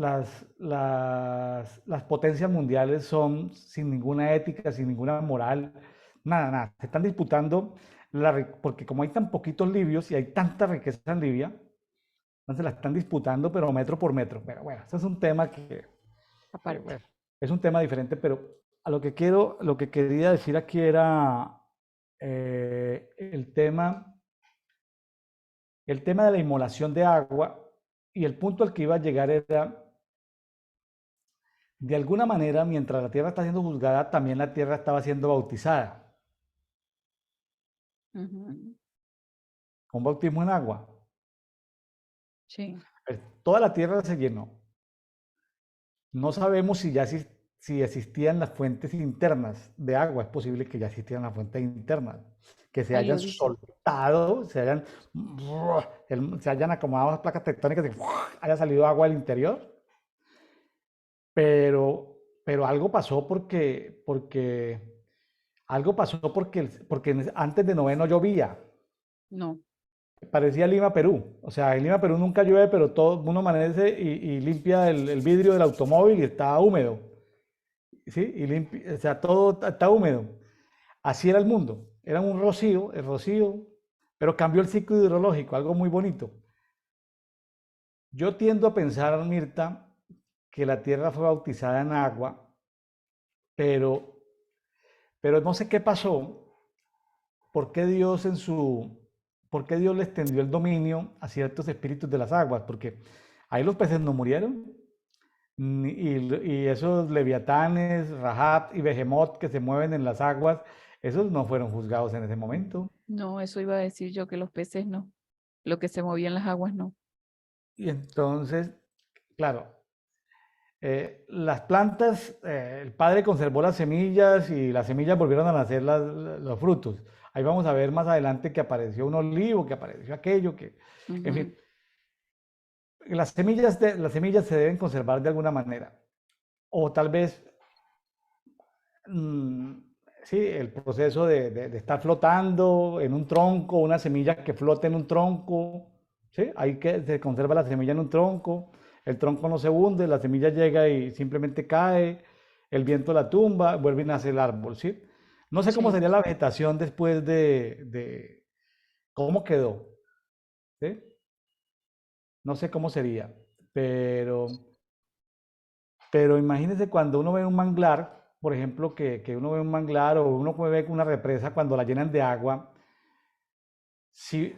potencias mundiales son sin ninguna ética, sin ninguna moral, nada, nada. Se están disputando, porque como hay tan poquitos libios y hay tanta riqueza en Libia, entonces la están disputando, pero metro por metro. Pero bueno, ese es un tema Aparte. bueno, es un tema diferente, pero a lo que quería decir aquí era el tema de la inmolación de agua, y el punto al que iba a llegar era, de alguna manera, mientras la tierra está siendo juzgada, también la tierra estaba siendo bautizada, Ujú. con bautismo en agua. Sí. Toda la tierra se llenó. No sabemos si existían las fuentes internas de agua. Es posible que ya existieran las fuentes internas, que se Ahí hayan lo dice. soltado, se hayan acomodado las placas tectónicas y haya salido agua del interior. Pero algo pasó porque antes de noveno llovía. No. Parecía Lima, Perú. O sea, en Lima, Perú nunca llueve, pero todo uno amanece y limpia el vidrio del automóvil y está húmedo. ¿Sí? O sea, todo está húmedo. Así era el mundo. Era un rocío, el rocío, pero cambió el ciclo hidrológico, algo muy bonito. Yo tiendo a pensar, Mirta, que la tierra fue bautizada en agua, pero, pero no sé qué pasó. ¿Por qué Dios por qué Dios le extendió el dominio a ciertos espíritus de las aguas? Porque ahí los peces no murieron, y esos leviatanes, Rahab y Behemoth que se mueven en las aguas, esos no fueron juzgados en ese momento. No, eso iba a decir yo, que los peces no. Lo que se movía en las aguas no. Y entonces, claro, las plantas, el Padre conservó las semillas y las semillas volvieron a nacer los frutos. Ahí vamos a ver más adelante que apareció un olivo, que apareció aquello, en Ujú. fin, las semillas se deben conservar de alguna manera. O tal vez, mm, sí, el proceso de estar flotando en un tronco, una semilla que flote en un tronco, ¿sí? Ahí que se conserva la semilla en un tronco, el tronco no se hunde, la semilla llega y simplemente cae, el viento la tumba, vuelve a nacer el árbol, ¿sí? No sé cómo Sí. sería la vegetación después cómo quedó, ¿sí? No sé cómo sería, pero, pero imagínense cuando uno ve un manglar, por ejemplo, que uno ve un manglar o uno ve una represa cuando la llenan de agua. Si,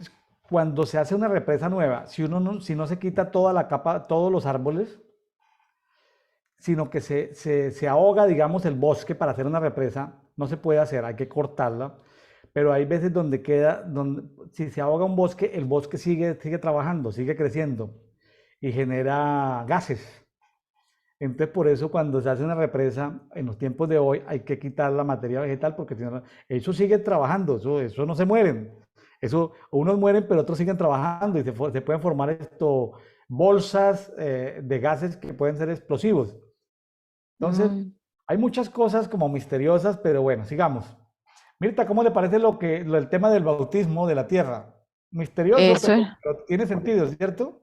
Cuando se hace una represa nueva, si no se quita toda la capa, todos los árboles, sino que se ahoga, digamos, el bosque para hacer una represa, no se puede hacer, hay que cortarla. Pero hay veces donde si se ahoga un bosque, el bosque sigue trabajando, sigue creciendo y genera gases. Entonces, por eso cuando se hace una represa, en los tiempos de hoy, hay que quitar la materia vegetal, porque si no, eso sigue trabajando, eso no se mueren. Eso, unos mueren, pero otros siguen trabajando y se pueden formar bolsas de gases que pueden ser explosivos. Entonces, Mm. hay muchas cosas como misteriosas, pero bueno, sigamos. Mirta, ¿cómo le parece el tema del bautismo de la tierra? Misterioso, Eso es, pero tiene sentido, ¿cierto?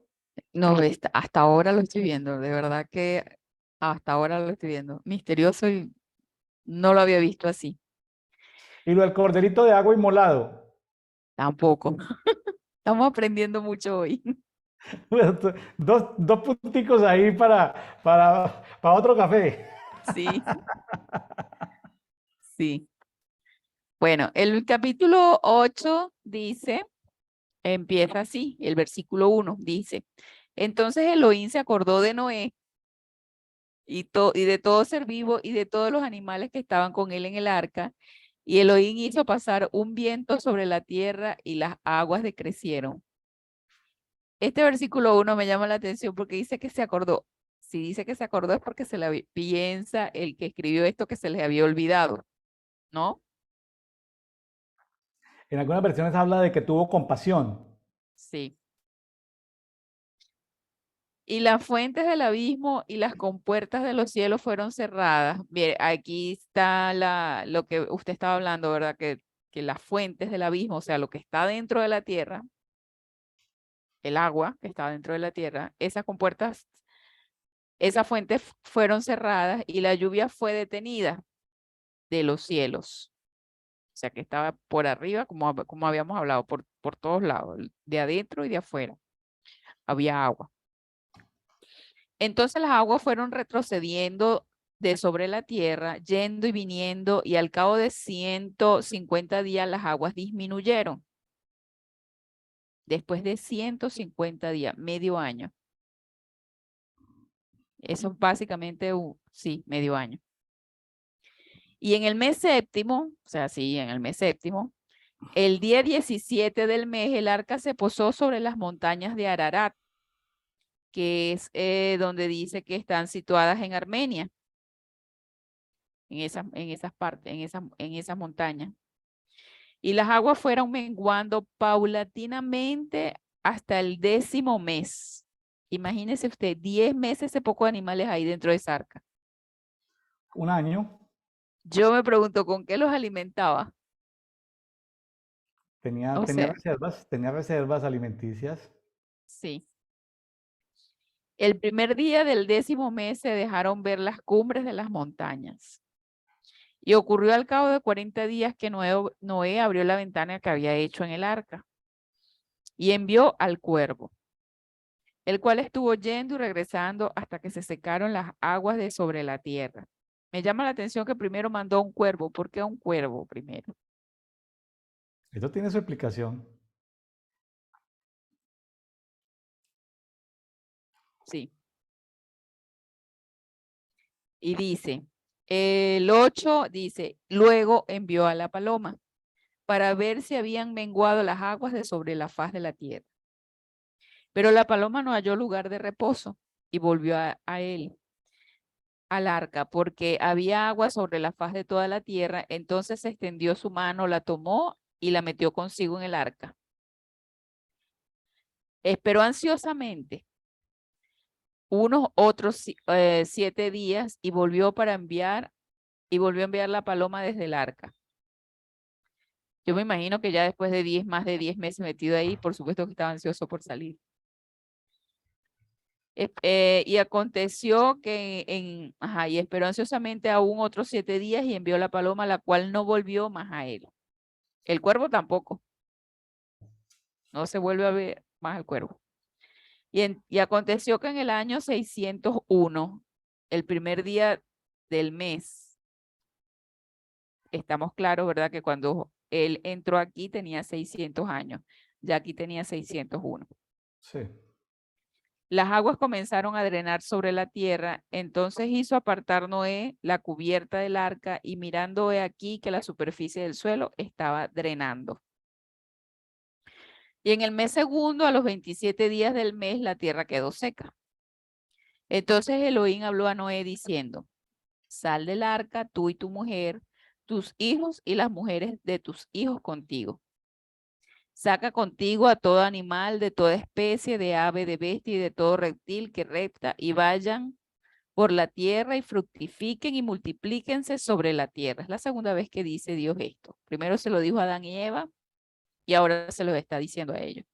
no, hasta ahora lo estoy viendo, de verdad que hasta ahora lo estoy viendo. Misterioso y no lo había visto así, Y lo del corderito de agua inmolado. tampoco. Estamos aprendiendo mucho hoy. Dos punticos ahí para otro café. Sí, sí. Bueno, el capítulo 8 dice Empieza así, el versículo 1 dice, entonces Elohim se acordó de Noé y de todo ser vivo y de todos los animales que estaban con él en el arca, y Elohim hizo pasar un viento sobre la tierra y las aguas decrecieron. Este versículo 1 me llama la atención porque dice que se acordó. Si dice que se acordó es porque piensa el que escribió esto que se les había olvidado, ¿no? En algunas versiones habla de que tuvo compasión. Sí. Y las fuentes del abismo y las compuertas de los cielos fueron cerradas. Bien, aquí está lo que usted estaba hablando, ¿verdad? Que las fuentes del abismo, o sea, lo que está dentro de la tierra, el agua que está dentro de la tierra, esas compuertas, esas fuentes fueron cerradas y la lluvia fue detenida de los cielos. O sea, que estaba por arriba, como habíamos hablado, por todos lados, de adentro y de afuera. Había agua. Entonces las aguas fueron retrocediendo de sobre la tierra, yendo y viniendo, y al cabo de 150 días las aguas disminuyeron. Después de 150 días, medio año. Eso es básicamente, sí, medio año. Y en el mes séptimo, o sea, sí, en el mes séptimo, el día 17 del mes, el arca se posó sobre las montañas de Ararat, que es donde dice que están situadas en Armenia, en esas partes, en esas montañas. Y las aguas fueron menguando paulatinamente hasta el 10º mes. Imagínese usted, 10 meses de pocos animales ahí dentro de esa arca. Un año. Yo me pregunto, ¿con qué los alimentaba? O sea, Tenía reservas alimenticias. sí. El primer día del 10º mes se dejaron ver las cumbres de las montañas. Y ocurrió al cabo de 40 días que Noé abrió la ventana que había hecho en el arca y envió al cuervo, el cual estuvo yendo y regresando hasta que se secaron las aguas de sobre la tierra. Me llama la atención que primero mandó un cuervo. ¿Por qué un cuervo primero? Eso tiene su explicación. Sí. Y dice, el 8 dice, luego envió a la paloma para ver si habían menguado las aguas de sobre la faz de la tierra. Pero la paloma no halló lugar de reposo y volvió a él, al arca, porque había agua sobre la faz de toda la tierra. Entonces extendió su mano, la tomó y la metió consigo en el arca. Esperó ansiosamente unos otros 7 días y volvió a enviar la paloma desde el arca. Yo me imagino que ya después de más de 10 meses metido ahí, por supuesto que estaba ansioso por salir. Y aconteció que y esperó ansiosamente aún otros 7 días y envió la paloma, la cual no volvió más a él. El cuervo tampoco. No se vuelve a ver más el cuervo. Y aconteció que en el año 601, el primer día del mes, estamos claros, ¿verdad? Que cuando él entró aquí tenía 600 años. Ya aquí tenía 601. Sí. Las aguas comenzaron a drenar sobre la tierra, entonces hizo apartar Noé la cubierta del arca y mirando he aquí que la superficie del suelo estaba drenando. Y en el mes segundo, a los 27 días del mes, la tierra quedó seca. Entonces Elohim habló a Noé diciendo, sal del arca, tú y tu mujer, tus hijos y las mujeres de tus hijos contigo. Saca contigo a todo animal de toda especie, de ave, de bestia y de todo reptil que repta, y vayan por la tierra y fructifiquen y multiplíquense sobre la tierra. Es la segunda vez que dice Dios esto. Primero se lo dijo a Adán y Eva y ahora se lo está diciendo a ellos.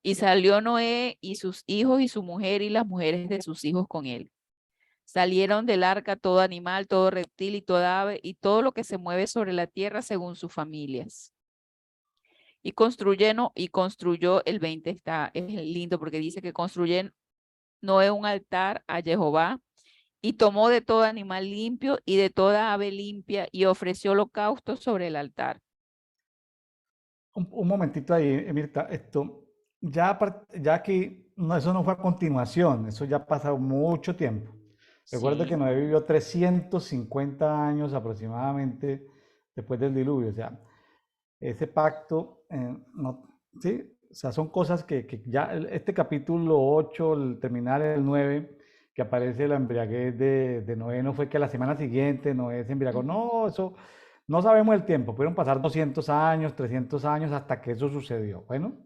Y salió Noé y sus hijos y su mujer y las mujeres de sus hijos con él. Salieron del arca todo animal, todo reptil y toda ave y todo lo que se mueve sobre la tierra según sus familias. Y construyó el 20, es lindo porque dice que construyen Noé un altar a Jehová y tomó de todo animal limpio y de toda ave limpia y ofreció holocausto sobre el altar. un momentito ahí, Mirta, esto, ya aquí, no, eso no fue a continuación, eso ya ha pasado mucho tiempo. Recuerda que Sí, Noé vivió 350 años aproximadamente después del diluvio, o sea, ese pacto, no, sí, o sea, son cosas que ya, este capítulo 8, el terminar el 9, que aparece la embriaguez de Noé, no fue que a la semana siguiente Noé se embriagó, ujú, no, eso, no sabemos el tiempo, pudieron pasar 200 años, 300 años hasta que eso sucedió. Bueno,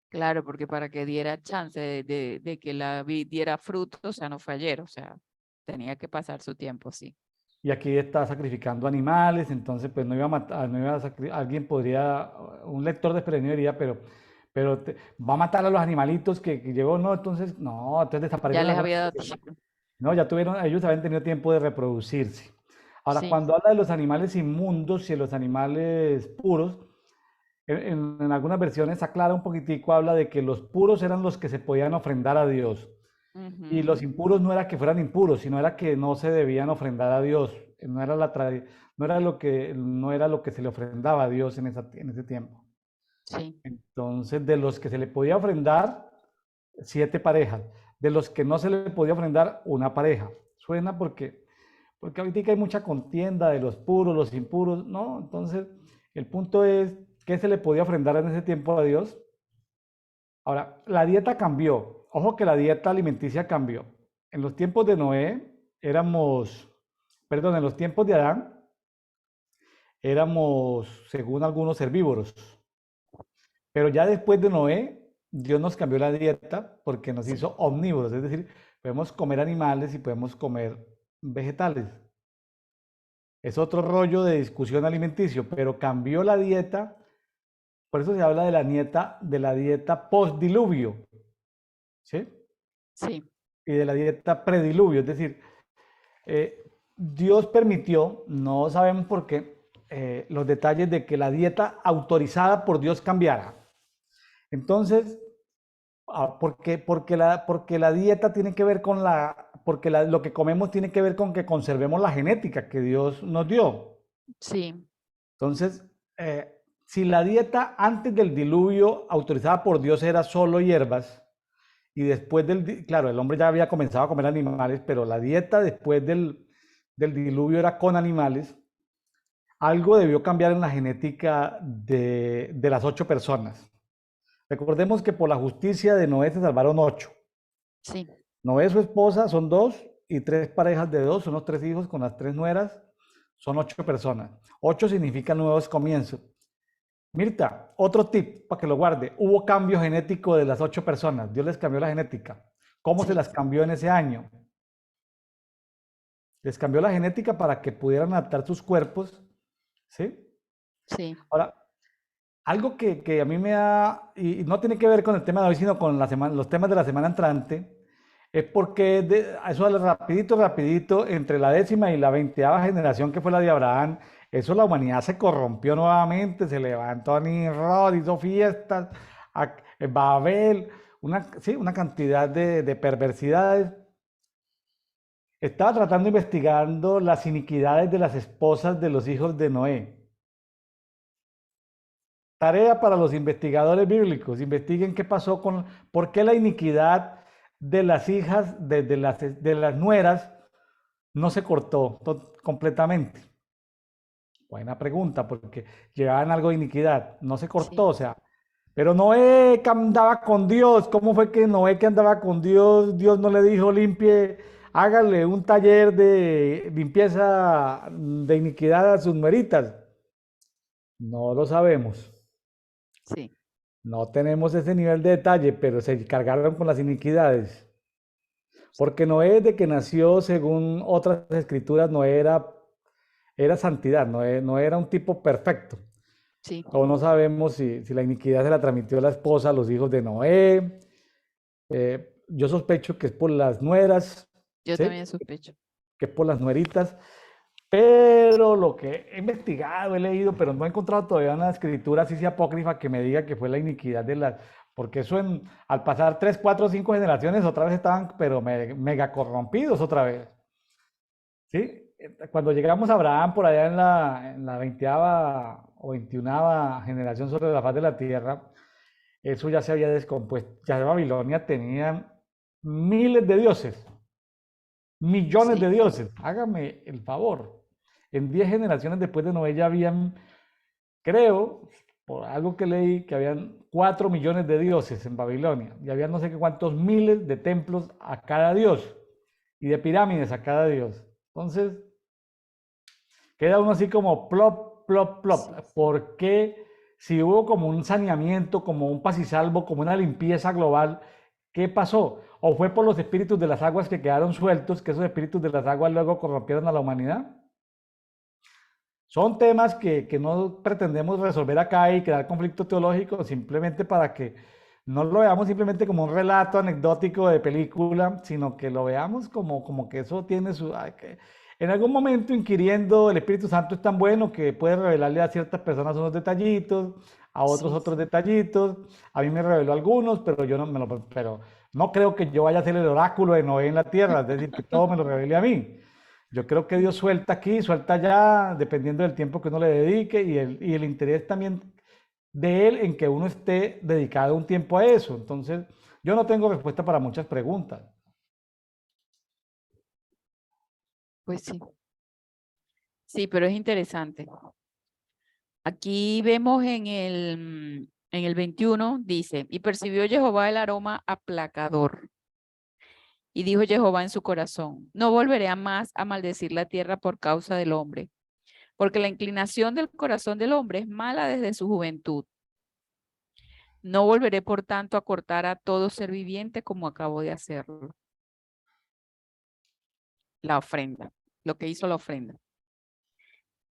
claro, porque para que diera chance de que la vid diera fruto, o sea, no fue ayer, o sea, tenía que pasar su tiempo, sí. y aquí está sacrificando animales, entonces pues no iba a matar, no iba a alguien podría, un lector desprevenido diría, pero va a matar a los animalitos que llegó, no, no, entonces Ya desaparecieron les las había dado cosas. tiempo. No, ya tuvieron, ellos habían tenido tiempo de reproducirse. Ahora, Sí, cuando habla de los animales inmundos y de los animales puros, en algunas versiones aclara un poquitico, habla de que los puros eran los que se podían ofrendar a Dios. Y los ujú, impuros no era que fueran impuros, sino era que no se debían ofrendar a Dios. No era no era lo que se le ofrendaba a Dios en ese tiempo. sí, Entonces, de los que se le podía ofrendar, 7 parejas. De los que no se le podía ofrendar, una pareja. Suena porque ahorita hay mucha contienda de los puros, los impuros, ¿no? Entonces, el punto es, ¿qué se le podía ofrendar en ese tiempo a Dios? Ahora, la dieta cambió. Ojo que la dieta alimenticia cambió. En los tiempos de Noé en los tiempos de Adán éramos, según algunos, herbívoros. Pero ya después de Noé, Dios nos cambió la dieta porque nos sí, hizo omnívoros, es decir, podemos comer animales y podemos comer vegetales. Es otro rollo de discusión alimenticio, pero cambió la dieta, por eso se habla de la dieta post-diluvio, ¿sí? sí, Y de la dieta prediluvio, es decir, Dios permitió, no sabemos por qué, los detalles de que la dieta autorizada por Dios cambiara. Entonces, porque la dieta tiene que ver con lo que comemos tiene que ver con que conservemos la genética que Dios nos dio. sí, Entonces, si la dieta antes del diluvio autorizada por Dios era solo hierbas, y después claro, el hombre ya había comenzado a comer animales, pero la dieta después del diluvio era con animales, algo debió cambiar en la genética de las 8 personas. Recordemos que por la justicia de Noé se salvaron 8. sí, Noé, su esposa, son 2 y 3 parejas de 2, son los 3 hijos con las 3 nueras, son 8 personas. 8 significa nuevos comienzos. Mirta, otro tip para que lo guarde. Hubo cambio genético de las 8 personas. Dios les cambió la genética. ¿Cómo se sí, las cambió en ese año? Les cambió la genética para que pudieran adaptar sus cuerpos. ¿Sí? sí, Ahora, algo que a mí me da, y no tiene que ver con el tema de hoy, sino con los temas de la semana entrante, es porque eso rapidito, rapidito, entre la 10ª y la 20ª generación que fue la de Abraham, eso la humanidad se corrompió nuevamente, se levantó a Nimrod, hizo fiestas, Babel, sí, una cantidad de perversidades. Estaba tratando, investigando las iniquidades de las esposas de los hijos de Noé. Tarea para los investigadores bíblicos. Investiguen qué pasó por qué la iniquidad de las hijas, de las nueras, no se cortó completamente. Buena pregunta, porque llevaban algo de iniquidad, no se cortó, sí. o sea, pero Noé que andaba con Dios, ¿cómo fue que Noé que andaba con Dios, Dios no le dijo limpie, hágale un taller de limpieza de iniquidad a sus nueritas? No lo sabemos. Sí, No tenemos ese nivel de detalle, pero se cargaron con las iniquidades. Porque Noé, de que nació, según otras escrituras, era santidad, no era un tipo perfecto. sí. O no sabemos si la iniquidad se la transmitió la esposa a los hijos de Noé. Yo sospecho que es por las nueras, Yo ¿sí? también sospecho. Que es por las nueritas. Pero lo que he investigado, he leído, pero no he encontrado todavía una escritura así sea apócrifa que me diga que fue la iniquidad de las... Porque eso al pasar 3, 4, 5 generaciones otra vez estaban, pero mega corrompidos otra vez. ¿Sí? Cuando llegamos a Abraham por allá en la 20ª o 21ª generación sobre la faz de la tierra, eso ya se había descompuesto. Ya Babilonia tenía miles de dioses, millones de Sí, dioses. Hágame el favor. En 10 generaciones después de Noé ya habían, creo, por algo que leí, que habían 4 millones de dioses en Babilonia. Y había no sé qué cuántos miles de templos a cada dios y de pirámides a cada dios. Entonces, queda uno así como plop, plop, plop. sí. ¿Por qué si hubo como un saneamiento, como un pasisalvo, como una limpieza global, qué pasó? ¿O fue por los espíritus de las aguas que quedaron sueltos, que esos espíritus de las aguas luego corrompieron a la humanidad? Son temas que no pretendemos resolver acá y crear conflicto teológico simplemente para que no lo veamos simplemente como un relato anecdótico de película, sino que lo veamos como que eso tiene su... que en algún momento inquiriendo el Espíritu Santo es tan bueno que puede revelarle a ciertas personas unos detallitos, a otros Sí, otros detallitos. A mí me reveló algunos, pero yo no me lo... Pero no creo que yo vaya a ser el oráculo de Noé en la tierra, es decir, que todo me lo revele a mí. Yo creo que Dios suelta aquí, suelta allá, dependiendo del tiempo que uno le dedique y el interés también de Él en que uno esté dedicado un tiempo a eso. Entonces, yo no tengo respuesta para muchas preguntas. pues sí. Sí, pero es interesante. Aquí vemos en el 21, dice, y percibió Jehová el aroma aplacador. Y dijo Jehová en su corazón, no volveré a más a maldecir la tierra por causa del hombre, porque la inclinación del corazón del hombre es mala desde su juventud. No volveré, por tanto, a cortar a todo ser viviente como acabo de hacerlo. La ofrenda, lo que hizo la ofrenda.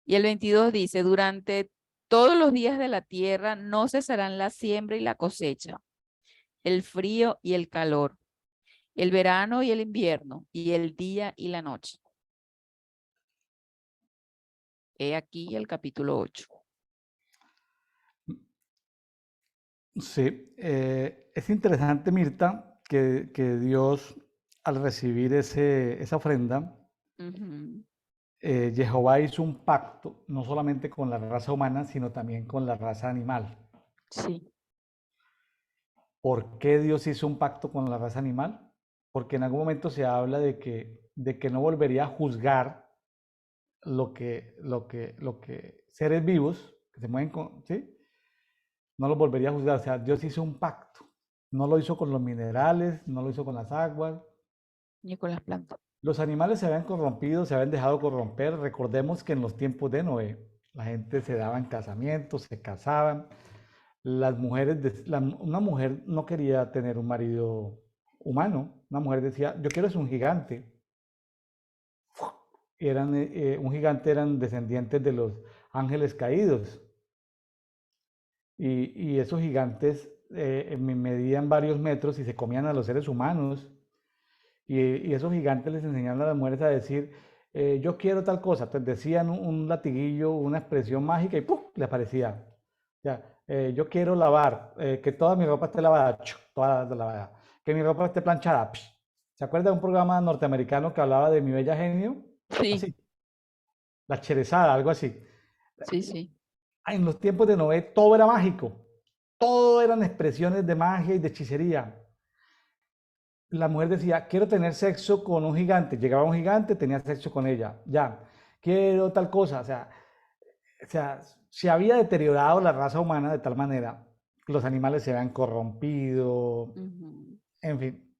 Y el 22 dice, durante todos los días de la tierra no cesarán la siembra y la cosecha, el frío y el calor, el verano y el invierno, y el día y la noche. He aquí el capítulo 8. Sí, es interesante, Mirta, que Dios, al recibir esa ofrenda, Ujú. Jehová hizo un pacto, no solamente con la raza humana, sino también con la raza animal. Sí, ¿Por qué Dios hizo un pacto con la raza animal? Porque en algún momento se habla de que no volvería a juzgar lo que seres vivos que se mueven con, ¿sí? No los volvería a juzgar. O sea, Dios hizo un pacto. No lo hizo con los minerales, no lo hizo con las aguas. ni con las plantas. Los animales se habían corrompido, se habían dejado corromper. Recordemos que en los tiempos de Noé, la gente se daba en casamientos, se casaban. Las mujeres, una mujer no quería tener un marido humano. Una mujer decía, yo quiero es un gigante. Un gigante eran descendientes de los ángeles caídos. Y esos gigantes medían varios metros y se comían a los seres humanos. Y esos gigantes les enseñaron a las mujeres a decir, yo quiero tal cosa. Entonces decían un latiguillo, una expresión mágica y ¡pum! Le aparecía. Ya, yo quiero lavar, que toda mi ropa esté lavada, toda lavada, que mi ropa esté planchada. ¿Se acuerda de un programa norteamericano que hablaba de Mi Bella Genio? Sí, Así, la cherezada, algo así. sí, sí. En los tiempos de Noé todo era mágico, todo eran expresiones de magia y de hechicería. La mujer decía, quiero tener sexo con un gigante. Llegaba un gigante, tenía sexo con ella. Ya, quiero tal cosa. O sea, se había deteriorado la raza humana de tal manera que los animales se habían corrompido. Ujú. En fin,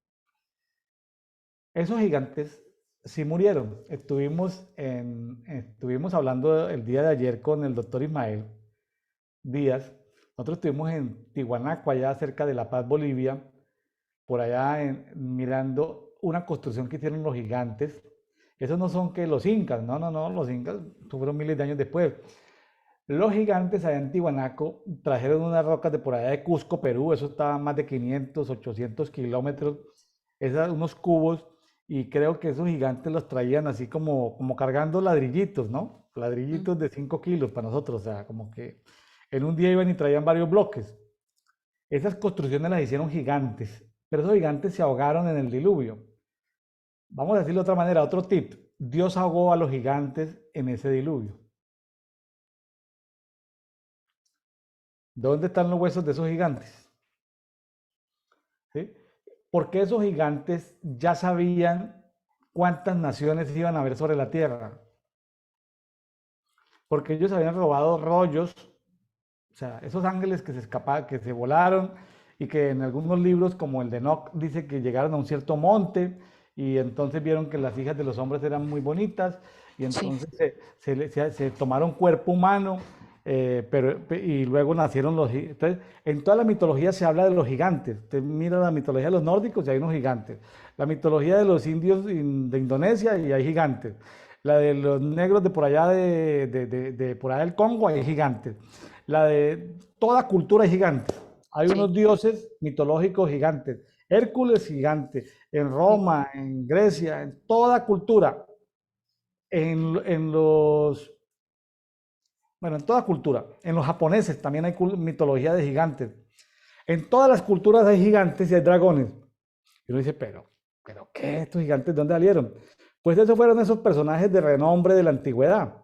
esos gigantes sí murieron. Estuvimos hablando el día de ayer con el doctor Ismael Díaz. Nosotros estuvimos en Tihuanaco, allá cerca de La Paz, Bolivia, por allá mirando una construcción que hicieron los gigantes. Esos no son que los incas, no, no, no, los incas fueron miles de años después. Los gigantes allá en Tihuanaco trajeron unas rocas de por allá de Cusco, Perú, eso estaba a más de 500, 800 kilómetros, unos cubos, y creo que esos gigantes los traían así como cargando ladrillitos, ¿no? Ladrillitos de 5 kilos para nosotros, o sea, como que en un día iban y traían varios bloques. Esas construcciones las hicieron gigantes, pero esos gigantes se ahogaron en el diluvio. Vamos a decirlo de otra manera, otro tip. Dios ahogó a los gigantes en ese diluvio. ¿Dónde están los huesos de esos gigantes? ¿Sí? Porque esos gigantes ya sabían cuántas naciones iban a haber sobre la tierra. Porque ellos habían robado rollos, o sea, esos ángeles que se escapaban, que se volaron y que en algunos libros, como el de Enoch, dice que llegaron a un cierto monte y entonces vieron que las hijas de los hombres eran muy bonitas y Sí, entonces se tomaron cuerpo humano, y luego nacieron entonces, en toda la mitología se habla de los gigantes. Usted mira la mitología de los nórdicos y hay unos gigantes. La mitología de los indios de Indonesia y hay gigantes. La de los negros de por allá de por allá del Congo hay gigantes. La de toda cultura es gigante. Hay unos sí, dioses mitológicos gigantes. Hércules gigante. En sí, Roma, en Grecia, en toda cultura. En los, bueno, en toda cultura. En los japoneses también hay mitología de gigantes. En todas las culturas hay gigantes y hay dragones. Y uno dice, pero ¿qué? ¿Estos gigantes de dónde salieron? Pues esos fueron esos personajes de renombre de la antigüedad.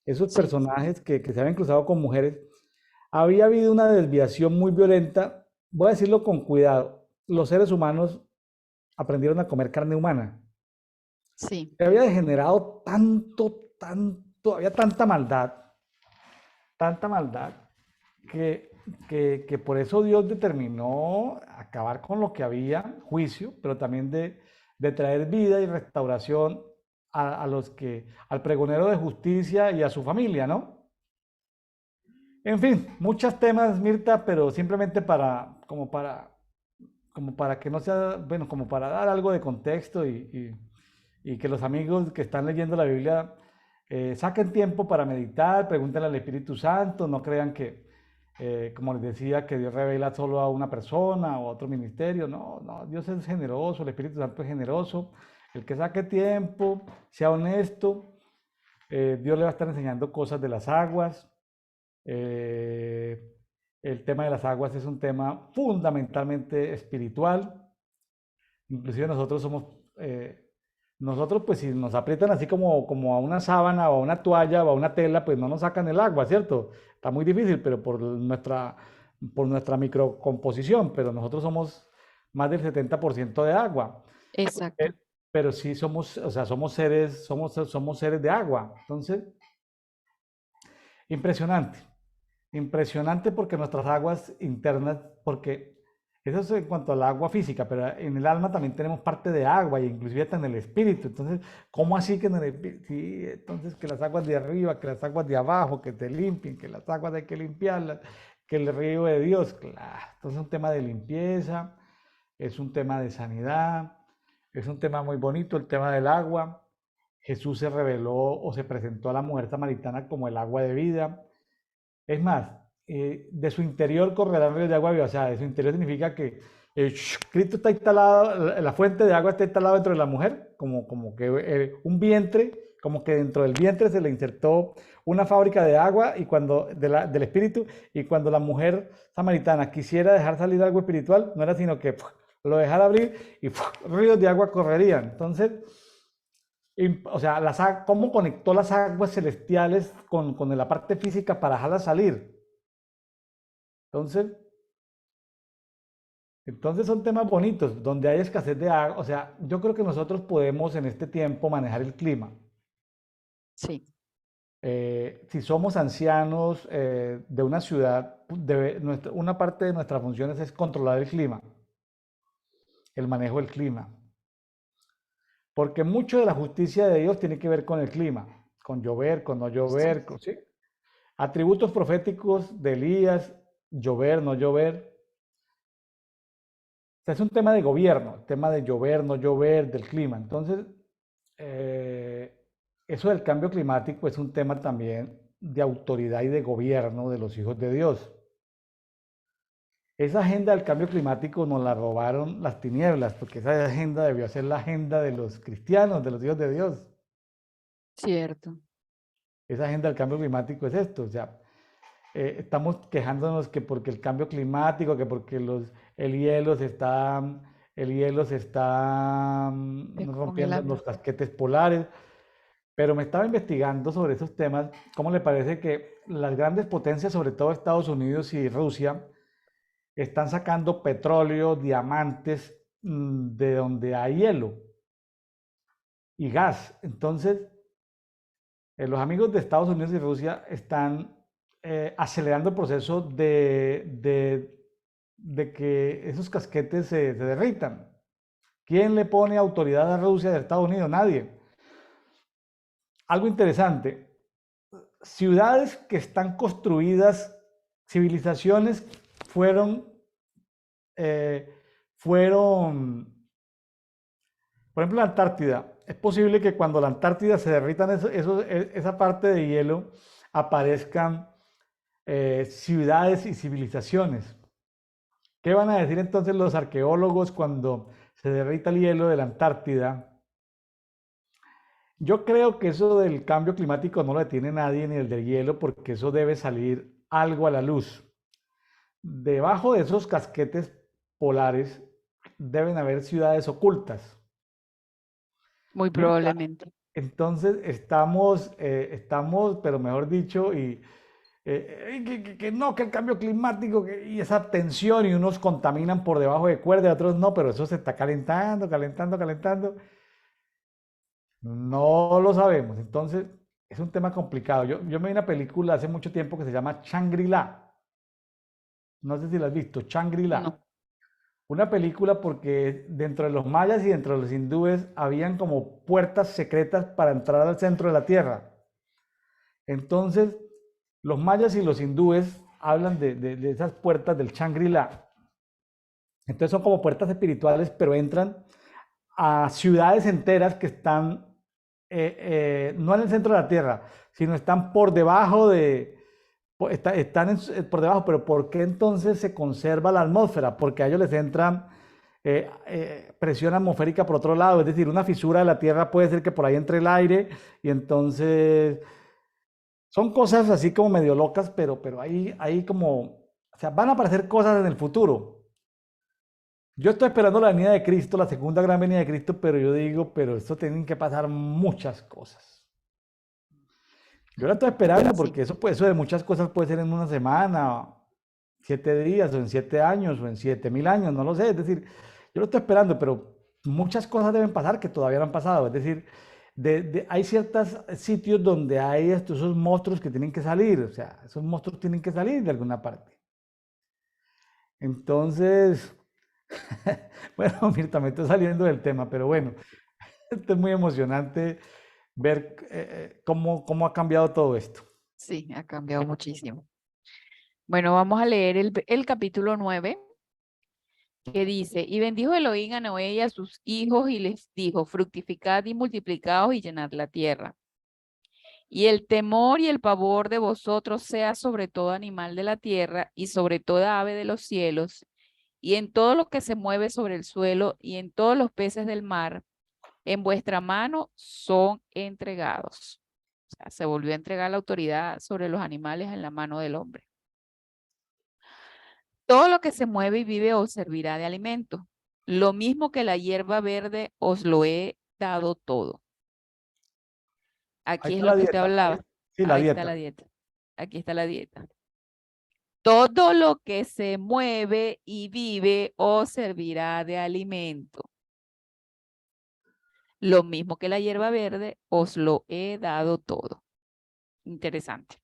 Esos sí, personajes que se habían cruzado con mujeres. Había habido una desviación muy violenta. Voy a decirlo con cuidado. Los seres humanos aprendieron a comer carne humana. sí, Se había degenerado había tanta maldad, que, que por eso Dios determinó acabar con lo que había, juicio, pero también de traer vida y restauración al pregonero de justicia y a su familia, ¿no? En fin, muchos temas, Mirta, pero simplemente como para que no sea, bueno, como para dar algo de contexto y que los amigos que están leyendo la Biblia saquen tiempo para meditar, pregúntenle al Espíritu Santo, no crean que, como les decía, que Dios revela solo a una persona o a otro ministerio. No, no, Dios es generoso, el Espíritu Santo es generoso. El que saque tiempo, sea honesto, Dios le va a estar enseñando cosas de las aguas. Eh, el tema de las aguas es un tema fundamentalmente espiritual. Inclusive nosotros pues si nos aprietan así como a una sábana o a una toalla o a una tela, pues no nos sacan el agua, ¿cierto? Está muy difícil, pero por nuestra microcomposición, pero nosotros somos más del 70% de agua. Eh, exacto. Pero sí somos, o sea, somos seres de agua. Entonces, impresionante. Impresionante porque nuestras aguas internas, porque eso es en cuanto al agua física, pero en el alma también tenemos parte de agua y inclusive hasta en el espíritu. Entonces, ¿cómo así que en el espíritu? Sí, entonces que las aguas de arriba, que las aguas de abajo, que te limpien, que las aguas hay que limpiarlas, que el río de Dios, claro. Entonces es un tema de limpieza, es un tema de sanidad, es un tema muy bonito, el tema del agua. Jesús se reveló o se presentó a la mujer samaritana como el agua de vida. Es más, de su interior correrán ríos de agua viva. O sea, de su interior significa que Cristo está instalado, la fuente de agua está instalada dentro de la mujer, como que un vientre, como que dentro del vientre se le insertó una fábrica de agua y del espíritu, y cuando la mujer samaritana quisiera dejar salir algo espiritual, no era sino que lo dejara abrir y ríos de agua correrían. Entonces, o sea, cómo conectó las aguas celestiales con la parte física para dejarlas salir. Entonces, entonces son temas bonitos, donde hay escasez de agua. O sea, yo creo que nosotros podemos en este tiempo manejar el clima. Sí, Si somos ancianos de una ciudad, una parte de nuestras funciones es controlar el clima, el manejo del clima. Porque mucho de la justicia de Dios tiene que ver con el clima, con llover, con no sí, llover, ¿sí? Atributos proféticos de Elías, llover, no llover. O sea, es un tema de gobierno, el tema de llover, no llover, del clima. Entonces, eh, eso del cambio climático es un tema también de autoridad y de gobierno de los hijos de Dios. Esa agenda del cambio climático nos la robaron las tinieblas, porque esa agenda debió ser la agenda de los cristianos, de los hijos de Dios. cierto. Esa agenda del cambio climático es esto, o sea, estamos quejándonos que porque el cambio climático, que porque el hielo el hielo se está rompiendo en Descongelando. los casquetes polares. pero me estaba investigando sobre esos temas. ¿Cómo le parece que las grandes potencias, sobre todo Estados Unidos y Rusia, están sacando petróleo, diamantes, de donde hay hielo y gas? Entonces, los amigos de Estados Unidos y Rusia están acelerando el proceso de que esos casquetes se derritan. ¿Quién le pone autoridad a Rusia de Estados Unidos? Nadie. Algo interesante, ciudades que están construidas, civilizaciones fueron, eh, fueron, por ejemplo, la Antártida. Es posible que cuando la Antártida se derritan esa parte de hielo, aparezcan ciudades y civilizaciones. ¿Qué van a decir entonces los arqueólogos cuando se derrita el hielo de la Antártida? Yo creo que eso del cambio climático no lo detiene nadie, ni el del hielo, porque eso debe salir algo a la luz. Debajo de esos casquetes polares deben haber ciudades ocultas. Muy Mirta, probablemente. entonces estamos, pero mejor dicho, que no, que el cambio climático y esa tensión, y unos contaminan por debajo de cuerda y otros no, pero eso se está calentando, calentando, calentando. No lo sabemos. Entonces, es un tema complicado. Yo me vi una película hace mucho tiempo que se llama Shangri-La. No sé si la has visto, Shangri-La. No. Una película porque dentro de los mayas y dentro de los hindúes habían como puertas secretas para entrar al centro de la tierra. Entonces, los mayas y los hindúes hablan de esas puertas del Shangri-La. Entonces son como puertas espirituales, pero entran a ciudades enteras que están no en el centro de la Tierra, sino están por debajo por debajo, pero ¿por qué entonces se conserva la atmósfera? Porque a ellos les entra presión atmosférica por otro lado, es decir, una fisura de la Tierra puede ser que por ahí entre el aire y entonces son cosas así como medio locas, pero ahí como, o sea, van a aparecer cosas en el futuro. Yo estoy esperando la venida de Cristo, la segunda gran venida de Cristo, pero yo digo, pero esto tienen que pasar muchas cosas. Yo la estoy esperando Sí. porque eso de muchas cosas puede ser en una semana, 7 días, o en 7 años, o en 7000 años, no lo sé. Es decir, yo lo estoy esperando, pero muchas cosas deben pasar que todavía no han pasado. Es decir, hay ciertos sitios donde hay esos monstruos que tienen que salir. O sea, esos monstruos tienen que salir de alguna parte. Entonces, bueno, Mirta, me estoy saliendo del tema, pero bueno, esto es muy emocionante ver cómo ha cambiado todo esto. Sí, ha cambiado muchísimo. Bueno, vamos a leer el capítulo 9 que dice, y bendijo Elohim a Noé y a sus hijos y les dijo, fructificad y multiplicaos y llenad la tierra. Y el temor y el pavor de vosotros sea sobre todo animal de la tierra y sobre toda ave de los cielos y en todo lo que se mueve sobre el suelo y en todos los peces del mar, en vuestra mano son entregados. O sea, se volvió a entregar la autoridad sobre los animales en la mano del hombre. Todo lo que se mueve y vive os servirá de alimento. Lo mismo que la hierba verde os lo he dado todo. Ahí Aquí es está lo la que usted dieta. hablaba. Sí, la Ahí está la dieta. dieta. Aquí está la dieta. Todo lo que se mueve y vive os servirá de alimento. Lo mismo que la hierba verde, os lo he dado todo. Interesante.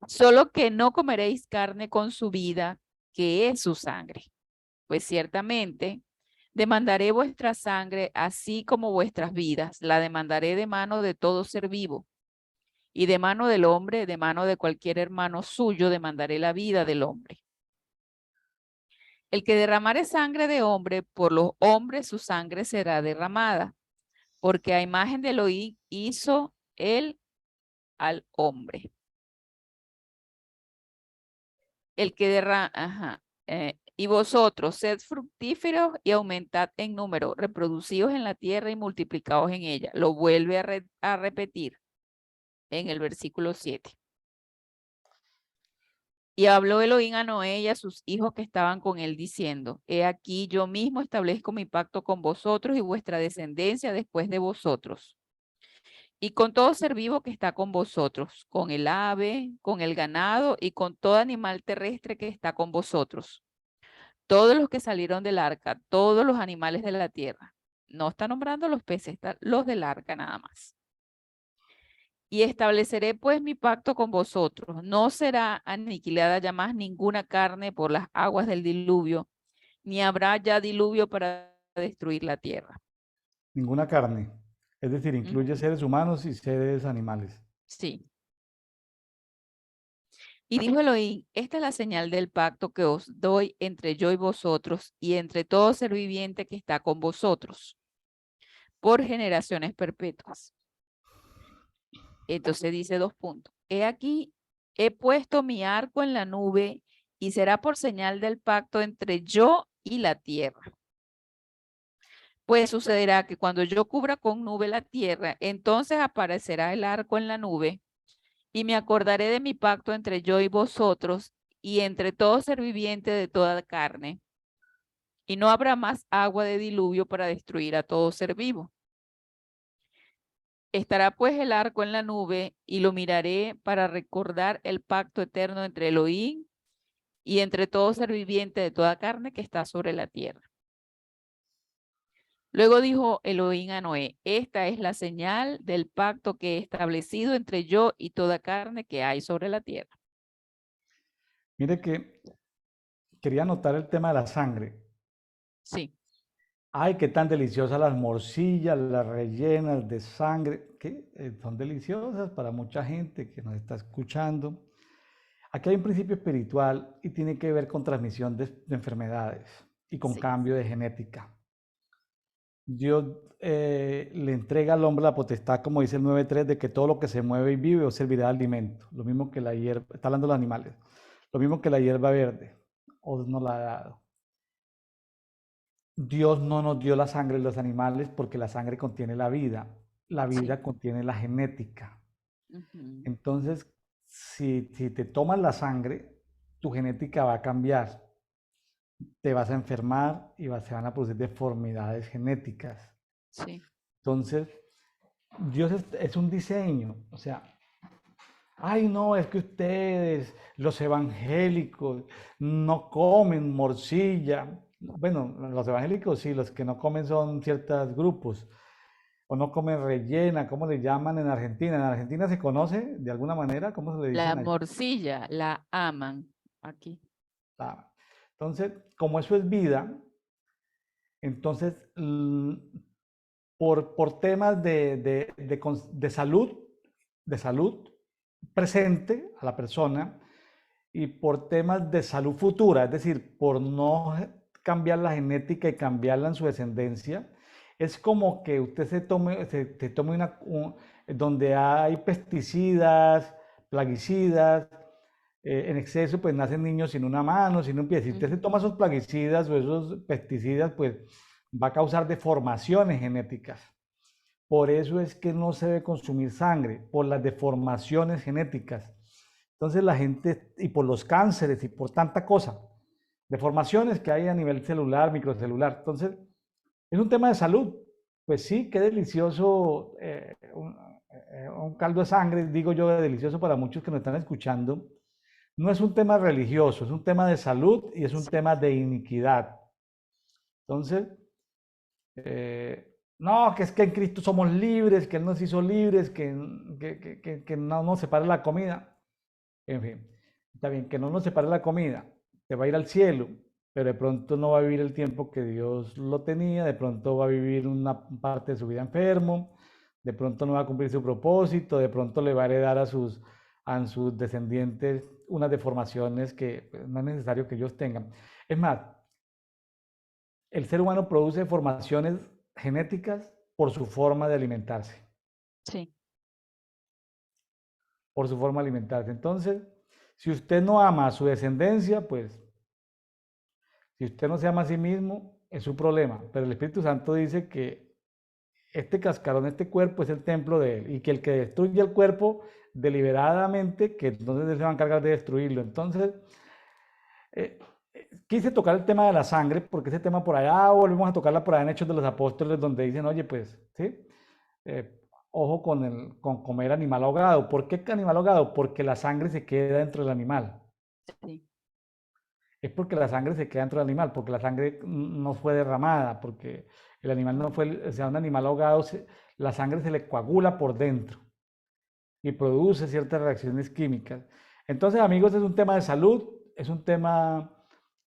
Solo que no comeréis carne con su vida, que es su sangre. Pues ciertamente demandaré vuestra sangre, así como vuestras vidas. La demandaré de mano de todo ser vivo. Y de mano del hombre, de mano de cualquier hermano suyo, demandaré la vida del hombre. El que derramare sangre de hombre, por los hombres su sangre será derramada, porque a imagen de Elohim hizo él al hombre. El que derrama, y vosotros sed fructíferos y aumentad en número, reproducidos en la tierra y multiplicados en ella. Lo vuelve a repetir en el versículo 7. Y habló Elohim a Noé y a sus hijos que estaban con él, diciendo, he aquí yo mismo establezco mi pacto con vosotros y vuestra descendencia después de vosotros. y con todo ser vivo que está con vosotros, con el ave, con el ganado y con todo animal terrestre que está con vosotros. Todos los que salieron del arca, todos los animales de la tierra. No está nombrando los peces, está los del arca nada más. Y estableceré pues mi pacto con vosotros. No será aniquilada ya más ninguna carne por las aguas del diluvio, ni habrá ya diluvio para destruir la tierra. Ninguna carne. Es decir, incluye Ujú. seres humanos y seres animales. Sí. Y dijo Elohim, esta es la señal del pacto que os doy entre yo y vosotros y entre todo ser viviente que está con vosotros por generaciones perpetuas. Entonces dice 2 puntos. He aquí, he puesto mi arco en la nube y será por señal del pacto entre yo y la tierra. Pues sucederá que cuando yo cubra con nube la tierra, entonces aparecerá el arco en la nube y me acordaré de mi pacto entre yo y vosotros y entre todo ser viviente de toda carne. Y no habrá más agua de diluvio para destruir a todo ser vivo. Estará pues el arco en la nube y lo miraré para recordar el pacto eterno entre Elohim y entre todo ser viviente de toda carne que está sobre la tierra. Luego dijo Elohim a Noé, esta es la señal del pacto que he establecido entre yo y toda carne que hay sobre la tierra. Mire que quería anotar el tema de la sangre. Sí, Ay, qué tan deliciosas las morcillas, las rellenas de sangre, que son deliciosas para mucha gente que nos está escuchando. Aquí hay un principio espiritual y tiene que ver con transmisión de enfermedades y con sí, cambio de genética. Dios le entrega al hombre la potestad, como dice el 9.3, de que todo lo que se mueve y vive os servirá de alimento. Lo mismo que la hierba, está hablando de los animales, lo mismo que la hierba verde, os nos la ha dado. Dios no nos dio la sangre de los animales porque la sangre contiene la sí. vida contiene la genética. Ujú. Entonces, si te tomas la sangre, tu genética va a cambiar, te vas a enfermar y se van a producir deformidades genéticas. Sí, Entonces, Dios es un diseño, o sea, ay no, es que ustedes, los evangélicos, no comen morcilla. Bueno, los evangélicos sí, los que no comen son ciertos grupos, o no comen rellena, ¿cómo le llaman en Argentina? En Argentina se conoce de alguna manera, ¿cómo se le la dicen allá? morcilla la aman aquí. Ah, entonces, como eso es vida, entonces por temas de salud presente a la persona y por temas de salud futura, es decir, por no cambiar la genética y cambiarla en su descendencia, es como que usted se tome donde hay pesticidas, plaguicidas, en exceso, pues nacen niños sin una mano, sin un pie. Si usted se toma esos plaguicidas o esos pesticidas, pues va a causar deformaciones genéticas. Por eso es que no se debe consumir sangre, por las deformaciones genéticas. Entonces la gente, y por los cánceres y por tanta cosa, deformaciones que hay a nivel celular, microcelular. Entonces, es un tema de salud. Pues sí, qué delicioso un caldo de sangre, digo yo, delicioso para muchos que nos están escuchando. No es un tema religioso, es un tema de salud y es un Sí, tema de iniquidad. Entonces, no, que es que en Cristo somos libres, que Él nos hizo libres, que no nos separe la comida. En fin, está bien, que no nos separe la comida, te va a ir al cielo, pero de pronto no va a vivir el tiempo que Dios lo tenía, de pronto va a vivir una parte de su vida enfermo, de pronto no va a cumplir su propósito, de pronto le va a heredar a sus descendientes unas deformaciones que pues, no es necesario que ellos tengan. Es más, el ser humano produce deformaciones genéticas por su forma de alimentarse, sí, por su forma de alimentarse. Entonces, si usted no ama a su descendencia, pues si usted no se ama a sí mismo, es su problema. Pero el Espíritu Santo dice que este cascarón, este cuerpo es el templo de Él y que el que destruye el cuerpo deliberadamente, que entonces Él se va a encargar de destruirlo. Entonces, eh, quise tocar el tema de la sangre porque ese tema por allá, volvemos a tocarla por allá en Hechos de los Apóstoles, donde dicen, oye, pues, ¿sí? Eh, ojo con comer animal ahogado. ¿Por qué animal ahogado? Porque la sangre se queda dentro del animal. Sí. Es porque la sangre se queda dentro del animal, porque la sangre no fue derramada, porque el animal no fue, o sea, un animal ahogado, la sangre se le coagula por dentro y produce ciertas reacciones químicas. Entonces, amigos, es un tema de salud, es un tema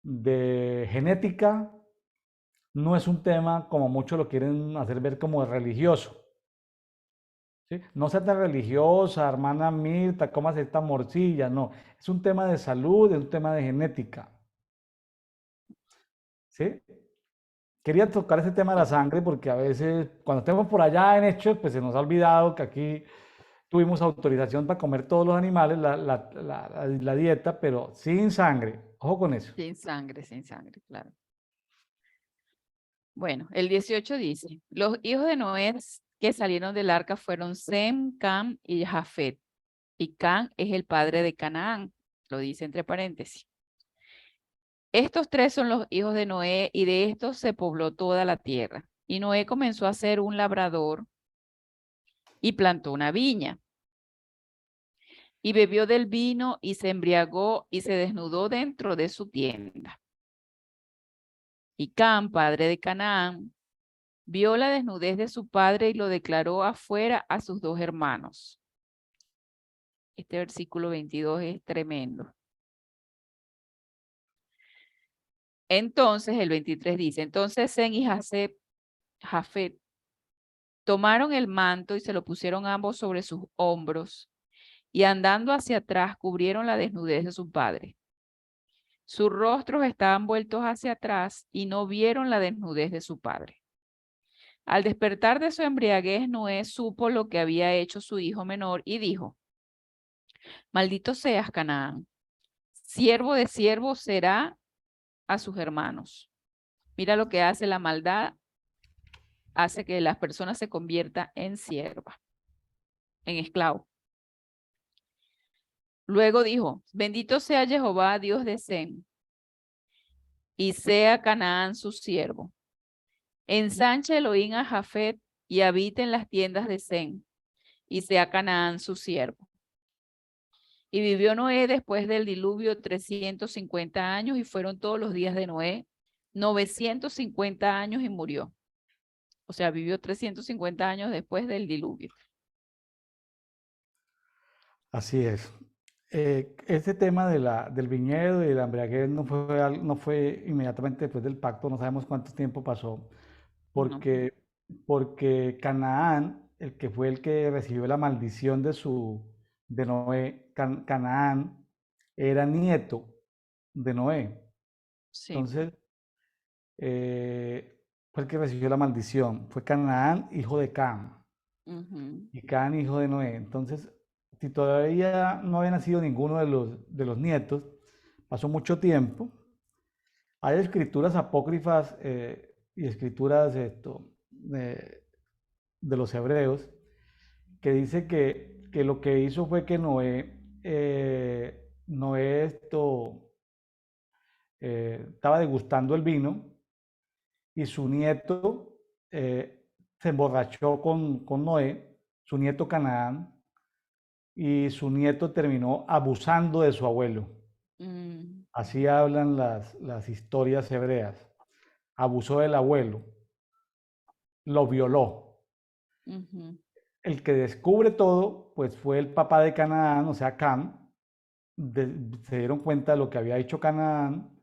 de genética, no es un tema como muchos lo quieren hacer ver como religioso. ¿Sí? No sea tan religiosa, hermana Mirta, cómase esta morcilla, no. Es un tema de salud, es un tema de genética. ¿Sí? Quería tocar ese tema de la sangre porque a veces cuando estemos por allá en hechos, pues se nos ha olvidado que aquí tuvimos autorización para comer todos los animales, la dieta, pero sin sangre. Ojo con eso. Sin sangre, claro. Bueno, el 18 dice, los hijos de Noé que salieron del arca fueron Sem, Cam y Jafet. Y Cam es el padre de Canaán, lo dice entre paréntesis. Estos tres son los hijos de Noé y de estos se pobló toda la tierra. Y Noé comenzó a ser un labrador y plantó una viña. Y bebió del vino y se embriagó y se desnudó dentro de su tienda. Y Cam, padre de Canaán, vio la desnudez de su padre y lo declaró afuera a sus dos hermanos. Este versículo 22 es tremendo. Entonces, el 23 dice, entonces Sem y Jafet tomaron el manto y se lo pusieron ambos sobre sus hombros y andando hacia atrás cubrieron la desnudez de su padre. Sus rostros estaban vueltos hacia atrás y no vieron la desnudez de su padre. Al despertar de su embriaguez, Noé supo lo que había hecho su hijo menor y dijo, maldito seas, Canaán, siervo de siervo será a sus hermanos. Mira lo que hace la maldad, hace que las personas se conviertan en sierva, en esclavo. Luego dijo, bendito sea Jehová, Dios de Sem, y sea Canaán su siervo. Ensanche Elohim a Jafet y habite en las tiendas de Sem, y sea Canaán su siervo. Y vivió Noé después del diluvio 350 años y fueron todos los días de Noé 950 años y murió. O sea, vivió 350 años después del diluvio. Así es. Este tema del viñedo y de la embriaguez no fue inmediatamente después del pacto, no sabemos cuánto tiempo pasó, No. porque Canaán, el que fue el que recibió la maldición de Noé, Canaán era nieto de Noé. Sí. Entonces, fue el que recibió la maldición. Fue Canaán, hijo de Cam, Ujú. y Cam, hijo de Noé. Entonces, si todavía no había nacido ninguno de los nietos, pasó mucho tiempo. Hay escrituras apócrifas y escrituras de los hebreos que dice que lo que hizo fue que Noé estaba degustando el vino y su nieto se emborrachó con Noé, su nieto Canaán, y su nieto terminó abusando de su abuelo. Mm, Así hablan las historias hebreas. Abusó del abuelo, lo violó. ujú. El que descubre todo, pues fue el papá de Canaán, o sea, Cam. Se dieron cuenta de lo que había hecho Canaán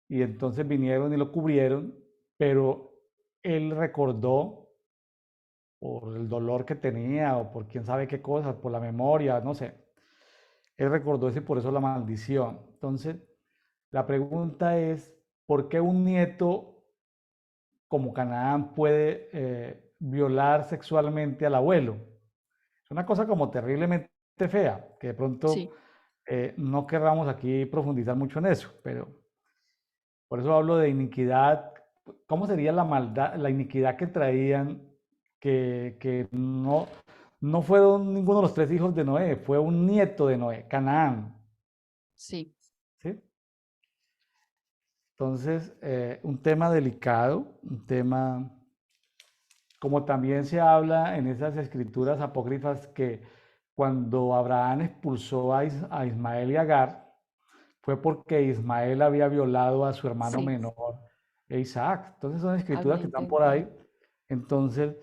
y entonces vinieron y lo cubrieron, pero él recordó por el dolor que tenía o por quién sabe qué cosas, por la memoria, no sé. Él recordó eso y por eso la maldición. Entonces, la pregunta es, ¿por qué un nieto como Canaán puede violar sexualmente al abuelo? Es una cosa como terriblemente fea, que de pronto Sí, no querramos aquí profundizar mucho en eso, pero por eso hablo de iniquidad. ¿Cómo sería la maldad, la iniquidad que traían que no fueron ninguno de los tres hijos de Noé, fue un nieto de Noé, Canaán, sí. ¿sí? Entonces, un tema delicado, un tema como también se habla en esas escrituras apócrifas que cuando Abraham expulsó a Ismael y Agar, fue porque Ismael había violado a su hermano Sí, menor, Isaac. Entonces son escrituras había que están por ahí. intentado. Entonces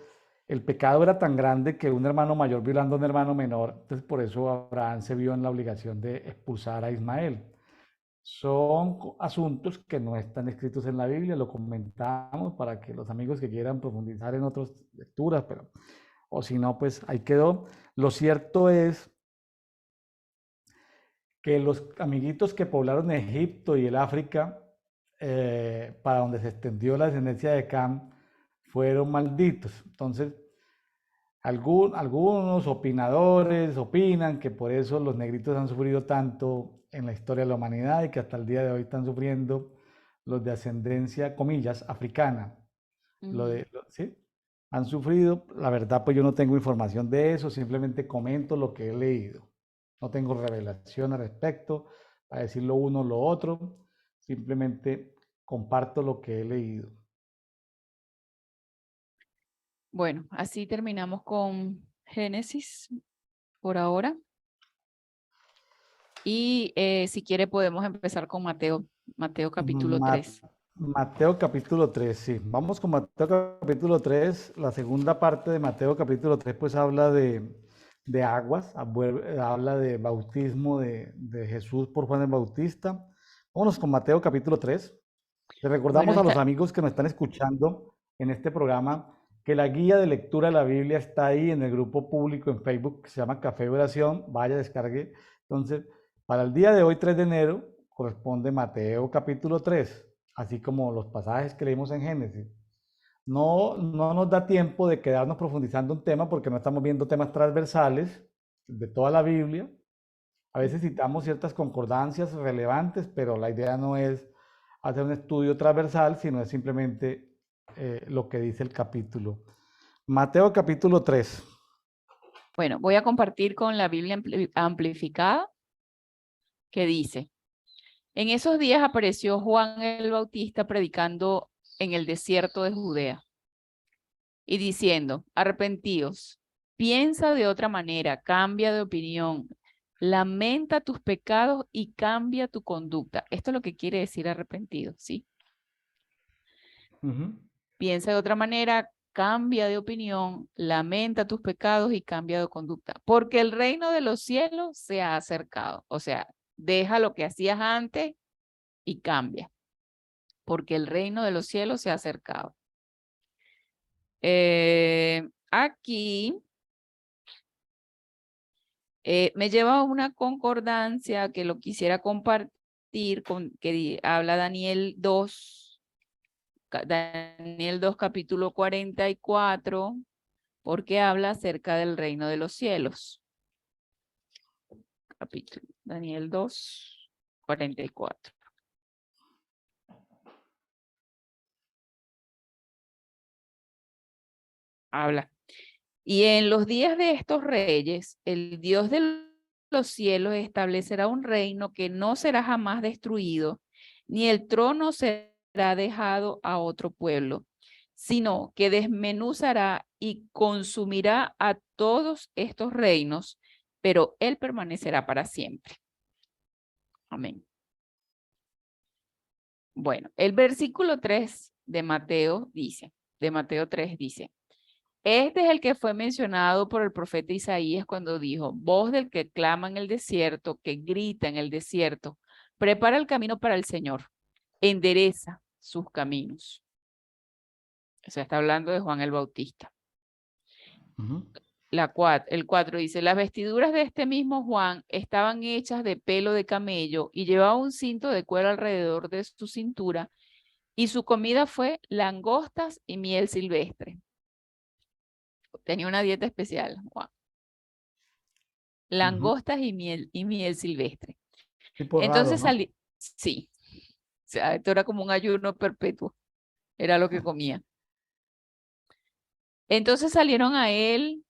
el pecado era tan grande que un hermano mayor violando a un hermano menor, entonces por eso Abraham se vio en la obligación de expulsar a Ismael. Son asuntos que no están escritos en la Biblia, lo comentamos para que los amigos que quieran profundizar en otras lecturas, pero o si no, pues ahí quedó. Lo cierto es que los amiguitos que poblaron Egipto y el África, para donde se extendió la descendencia de Cam, fueron malditos. Entonces, algunos opinadores opinan que por eso los negritos han sufrido tanto en la historia de la humanidad y que hasta el día de hoy están sufriendo los de ascendencia, comillas, africana. Ujú. ¿Sí? Han sufrido, la verdad pues yo no tengo información de eso, simplemente comento lo que he leído. No tengo revelación al respecto, para decir lo uno o lo otro, simplemente comparto lo que he leído. Bueno, así terminamos con Génesis por ahora. Y si quiere podemos empezar con Mateo, Mateo capítulo Ma- 3. Mateo capítulo 3, sí. Vamos con Mateo capítulo 3. La segunda parte de Mateo capítulo 3 pues habla de aguas, habla de bautismo de Jesús por Juan el Bautista. Vámonos con Mateo capítulo 3. Le Bueno, recordamos a los esta, amigos que nos están escuchando en este programa que la guía de lectura de la Biblia está ahí en el grupo público en Facebook que se llama Café de Oración. Vaya, descargue. Entonces, para el día de hoy, 3 de enero, corresponde Mateo capítulo 3, así como los pasajes que leímos en Génesis. No nos da tiempo de quedarnos profundizando un tema porque no estamos viendo temas transversales de toda la Biblia. A veces citamos ciertas concordancias relevantes, pero la idea no es hacer un estudio transversal, sino es simplemente lo que dice el capítulo. Mateo capítulo 3. bueno, voy a compartir con la Biblia amplificada que dice, en esos días apareció Juan el Bautista predicando en el desierto de Judea y diciendo, arrepentíos, piensa de otra manera, cambia de opinión, lamenta tus pecados y cambia tu conducta. Esto es lo que quiere decir arrepentido, ¿sí? Ujú. Piensa de otra manera, cambia de opinión, lamenta tus pecados y cambia de conducta, porque el reino de los cielos se ha acercado. O sea, deja lo que hacías antes y cambia, porque el reino de los cielos se ha acercado. Aquí me lleva a una concordancia que lo quisiera compartir con que habla Daniel 2, Daniel 2 capítulo 44, porque habla acerca del reino de los cielos. Capítulo Daniel 2, 44. Habla. Y en los días de estos reyes, el Dios de los cielos establecerá un reino que no será jamás destruido, ni el trono será dejado a otro pueblo, sino que desmenuzará y consumirá a todos estos reinos, pero él permanecerá para siempre. Amén. Bueno, el versículo 3 de Mateo dice, de Mateo 3 dice, este es el que fue mencionado por el profeta Isaías cuando dijo, voz del que clama en el desierto, que grita en el desierto, prepara el camino para el Señor, endereza sus caminos. O sea, está hablando de Juan el Bautista. Ujú. El 4 dice, las vestiduras de este mismo Juan estaban hechas de pelo de camello y llevaba un cinto de cuero alrededor de su cintura y su comida fue langostas y miel silvestre. Tenía una dieta especial, Juan. Ujú. Langostas y miel silvestre. Tipo raro, Entonces ¿no? salí, sí, o sea, esto era como un ayuno perpetuo, era lo que comía. Entonces salieron a él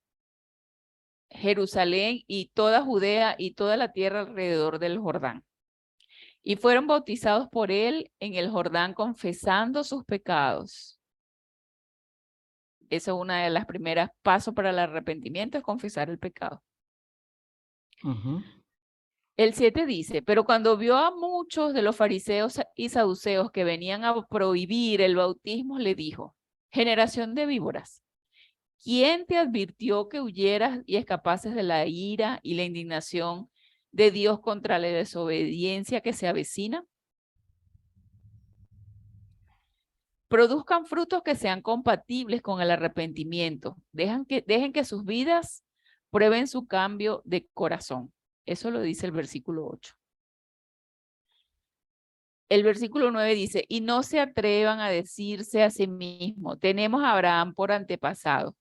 Jerusalén y toda Judea y toda la tierra alrededor del Jordán. Y fueron bautizados por él en el Jordán confesando sus pecados. Esa es una de las primeras pasos para el arrepentimiento, es confesar el pecado. El 7 dice, pero cuando vio a muchos de los fariseos y saduceos que venían a prohibir el bautismo, le dijo, generación de víboras, ¿quién te advirtió que huyeras y escapases de la ira y la indignación de Dios contra la desobediencia que se avecina? Produzcan frutos que sean compatibles con el arrepentimiento. Dejen que sus vidas prueben su cambio de corazón. Eso lo dice el versículo 8. El versículo 9 dice, y no se atrevan a decirse a sí mismos, tenemos a Abraham por antepasado,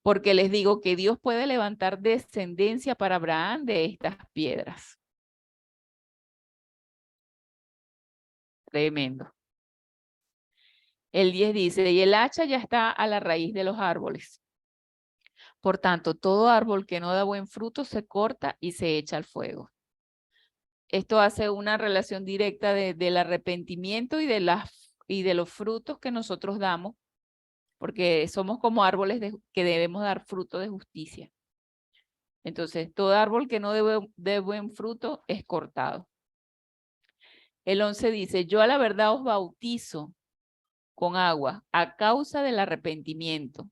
porque les digo que Dios puede levantar descendencia para Abraham de estas piedras. Tremendo. El 10 dice, y el hacha ya está a la raíz de los árboles. Por tanto, todo árbol que no da buen fruto se corta y se echa al fuego. Esto hace una relación directa del arrepentimiento y de los frutos que nosotros damos, porque somos como árboles que debemos dar fruto de justicia. Entonces, todo árbol que no dé buen fruto es cortado. El 11 dice, yo a la verdad os bautizo con agua a causa del arrepentimiento.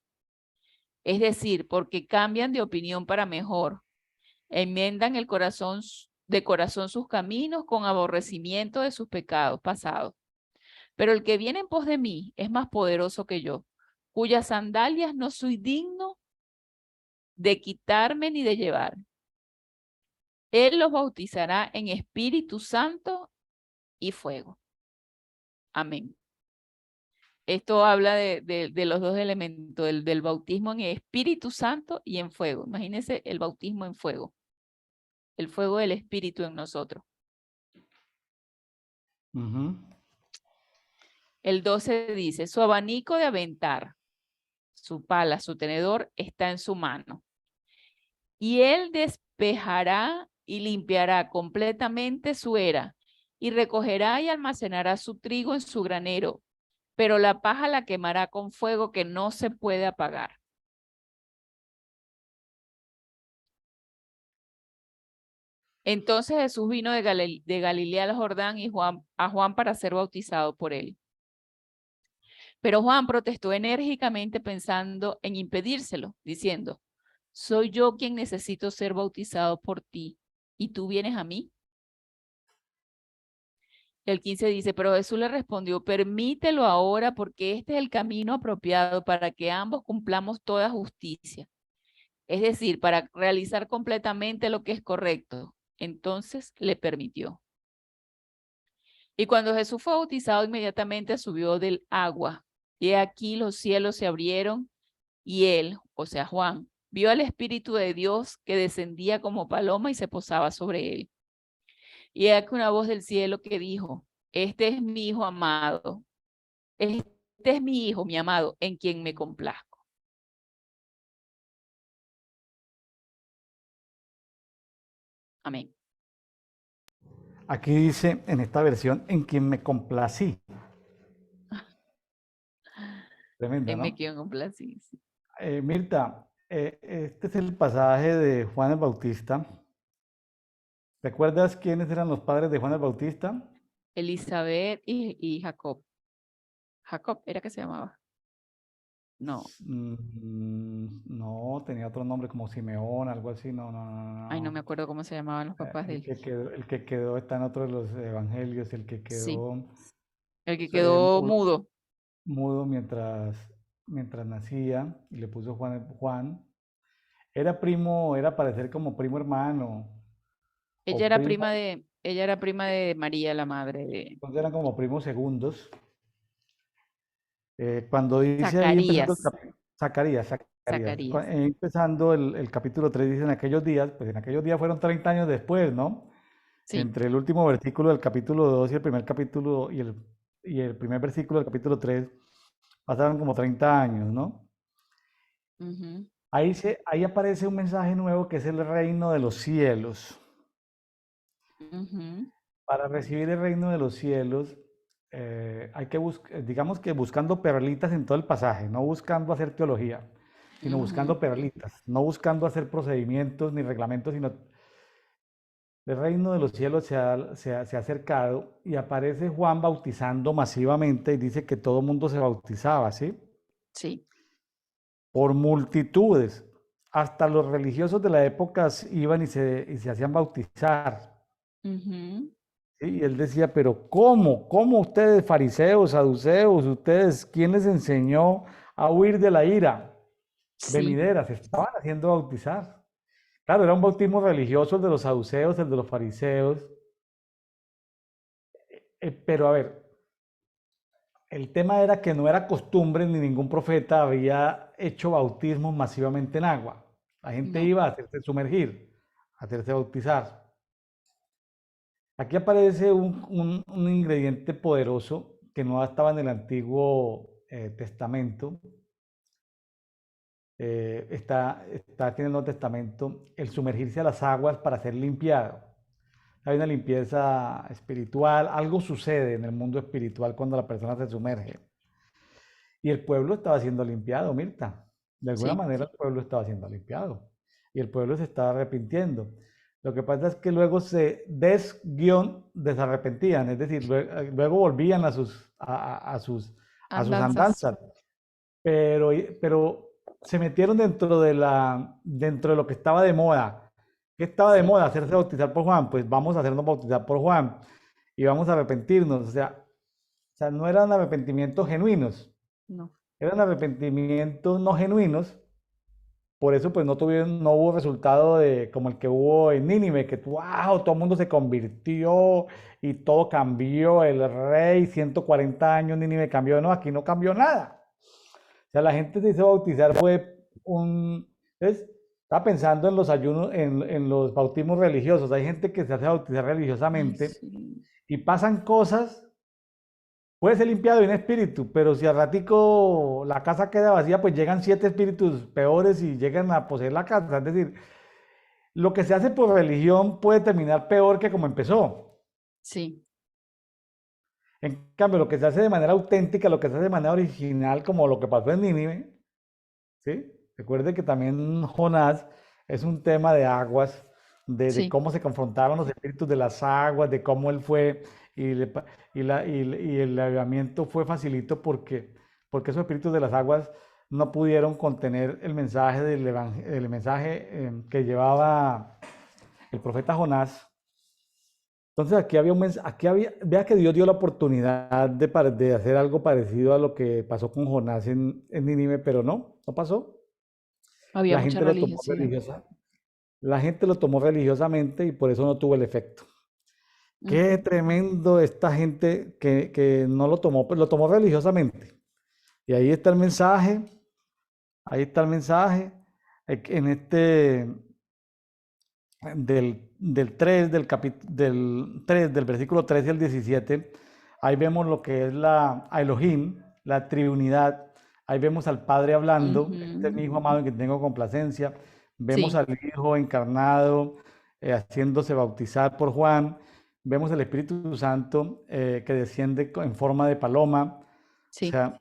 Es decir, porque cambian de opinión para mejor, enmiendan de corazón sus caminos con aborrecimiento de sus pecados pasados. Pero el que viene en pos de mí es más poderoso que yo, cuyas sandalias no soy digno de quitarme ni de llevar. Él los bautizará en Espíritu Santo y fuego. Amén. Esto habla de los dos elementos, del bautismo en Espíritu Santo y en fuego. Imagínense el bautismo en fuego. El fuego del Espíritu en nosotros. El 12 dice, su abanico de aventar, su pala, su tenedor está en su mano. Y él despejará y limpiará completamente su era y recogerá y almacenará su trigo en su granero, pero la paja la quemará con fuego que no se puede apagar. Entonces Jesús vino de Galilea al Jordán y a Juan para ser bautizado por él. Pero Juan protestó enérgicamente pensando en impedírselo, diciendo, soy yo quien necesito ser bautizado por ti, ¿y tú vienes a mí? El 15 dice, pero Jesús le respondió, permítelo ahora porque este es el camino apropiado para que ambos cumplamos toda justicia. Es decir, para realizar completamente lo que es correcto. Entonces le permitió. Y cuando Jesús fue bautizado, inmediatamente subió del agua. Y aquí los cielos se abrieron y él, o sea Juan, vio al Espíritu de Dios que descendía como paloma y se posaba sobre él. Y aquí una voz del cielo que dijo, este es mi hijo amado, este es mi hijo, mi amado, en quien me complazco. Amén. Aquí dice en esta versión, en quien me complací. Tremendo, En ¿no? me quien complací. Sí. Mirta, este es el pasaje de Juan el Bautista. ¿Recuerdas quiénes eran los padres de Juan el Bautista? Elizabeth y Jacob. Jacob era que se llamaba. No. No, tenía otro nombre como Simeón, algo así. No, no, no, Ay, no me no. acuerdo cómo se llamaban los papás de él. El que quedó está en otro de los evangelios, el que Sí. quedó El que quedó mudo. mudo mientras nacía y le puso Juan. Era primo, era parecer como primo hermano Ella o era primo, prima de María, la madre de entonces eran como primos segundos. Cuando dice ahí empezando Zacarías. Zacarías, Zacarías. empezando el capítulo 3 dice en aquellos días, pues en aquellos días fueron 30 años después, ¿no? Sí. Entre el último versículo del capítulo 2 y el primer capítulo y el primer versículo del capítulo 3 pasaron como 30 años, ¿no? Ahí aparece un mensaje nuevo que es el reino de los cielos. Para recibir el reino de los cielos digamos que buscando perlitas en todo el pasaje, no buscando hacer teología, sino Ujú. buscando perlitas, no buscando hacer procedimientos ni reglamentos, sino el reino de los cielos se ha acercado y aparece Juan bautizando masivamente y dice que todo el mundo se bautizaba, ¿sí? Sí. Por multitudes. Hasta los religiosos de la época iban y se hacían bautizar. Ujú. ¿Sí? Y él decía, pero ¿cómo? ¿Cómo ustedes, fariseos, saduceos, ustedes, quién les enseñó a huir de la ira Sí. venidera? Se estaban haciendo bautizar. Claro, era un bautismo religioso el de los saduceos, el de los fariseos. Pero a ver, el tema era que no era costumbre ni ningún profeta había hecho bautismos masivamente en agua. La gente No. iba a hacerse sumergir, a hacerse bautizar. Aquí aparece un ingrediente poderoso que no estaba en el Antiguo Testamento. Está aquí en el Nuevo Testamento el sumergirse a las aguas para ser limpiado. Hay una limpieza espiritual, algo sucede en el mundo espiritual cuando la persona se sumerge. Y el pueblo estaba siendo limpiado, Mirta. De alguna Sí. manera el pueblo estaba siendo limpiado. Y el pueblo se estaba arrepintiendo. Lo que pasa es que luego se desarrepentían, es decir, luego volvían a sus Andanzas. andanzas, pero se metieron dentro de lo que estaba de moda. ¿Qué estaba de Sí. moda? Hacerse bautizar por Juan. Pues vamos a hacernos bautizar por Juan y vamos a arrepentirnos. O sea, no eran arrepentimientos genuinos, No. eran arrepentimientos no genuinos. Por eso pues no hubo resultado como el que hubo en Nínive, que wow, todo el mundo se convirtió y todo cambió, el rey, 140 años Nínive cambió. No, aquí no cambió nada. O sea, la gente se hizo bautizar fue ¿ves? Estaba pensando en los ayunos, en los bautismos religiosos. Hay gente que se hace bautizar Ay, religiosamente sí. y pasan cosas. Puede ser limpiado de un espíritu, pero si al ratico la casa queda vacía, pues llegan 7 espíritus peores y llegan a poseer la casa. Es decir, lo que se hace por religión puede terminar peor que como empezó. Sí. En cambio, lo que se hace de manera auténtica, lo que se hace de manera original, como lo que pasó en Nínive, ¿sí? Recuerde que también Jonás es un tema de aguas, de Sí. cómo se confrontaron los espíritus de las aguas, de cómo él fue y el avivamiento fue facilito porque esos espíritus de las aguas no pudieron contener el mensaje que llevaba el profeta Jonás. Entonces aquí había vea que Dios dio la oportunidad de hacer algo parecido a lo que pasó con Jonás en Nínive, pero no pasó. Había La mucha gente lo tomó religiosidad. religiosa, la gente lo tomó religiosamente y por eso no tuvo el efecto. Qué Ujú. tremendo esta gente que no lo tomó, pues lo tomó religiosamente. Y ahí está el mensaje, en del 3, del versículo 13 al 17, ahí vemos lo que es a Elohim, la Trinidad, ahí vemos al Padre hablando, este es mi Ujú. Hijo amado en quien tengo complacencia, vemos Sí. al Hijo encarnado, haciéndose bautizar por Juan, vemos el Espíritu Santo que desciende en forma de paloma. O Sí. sea,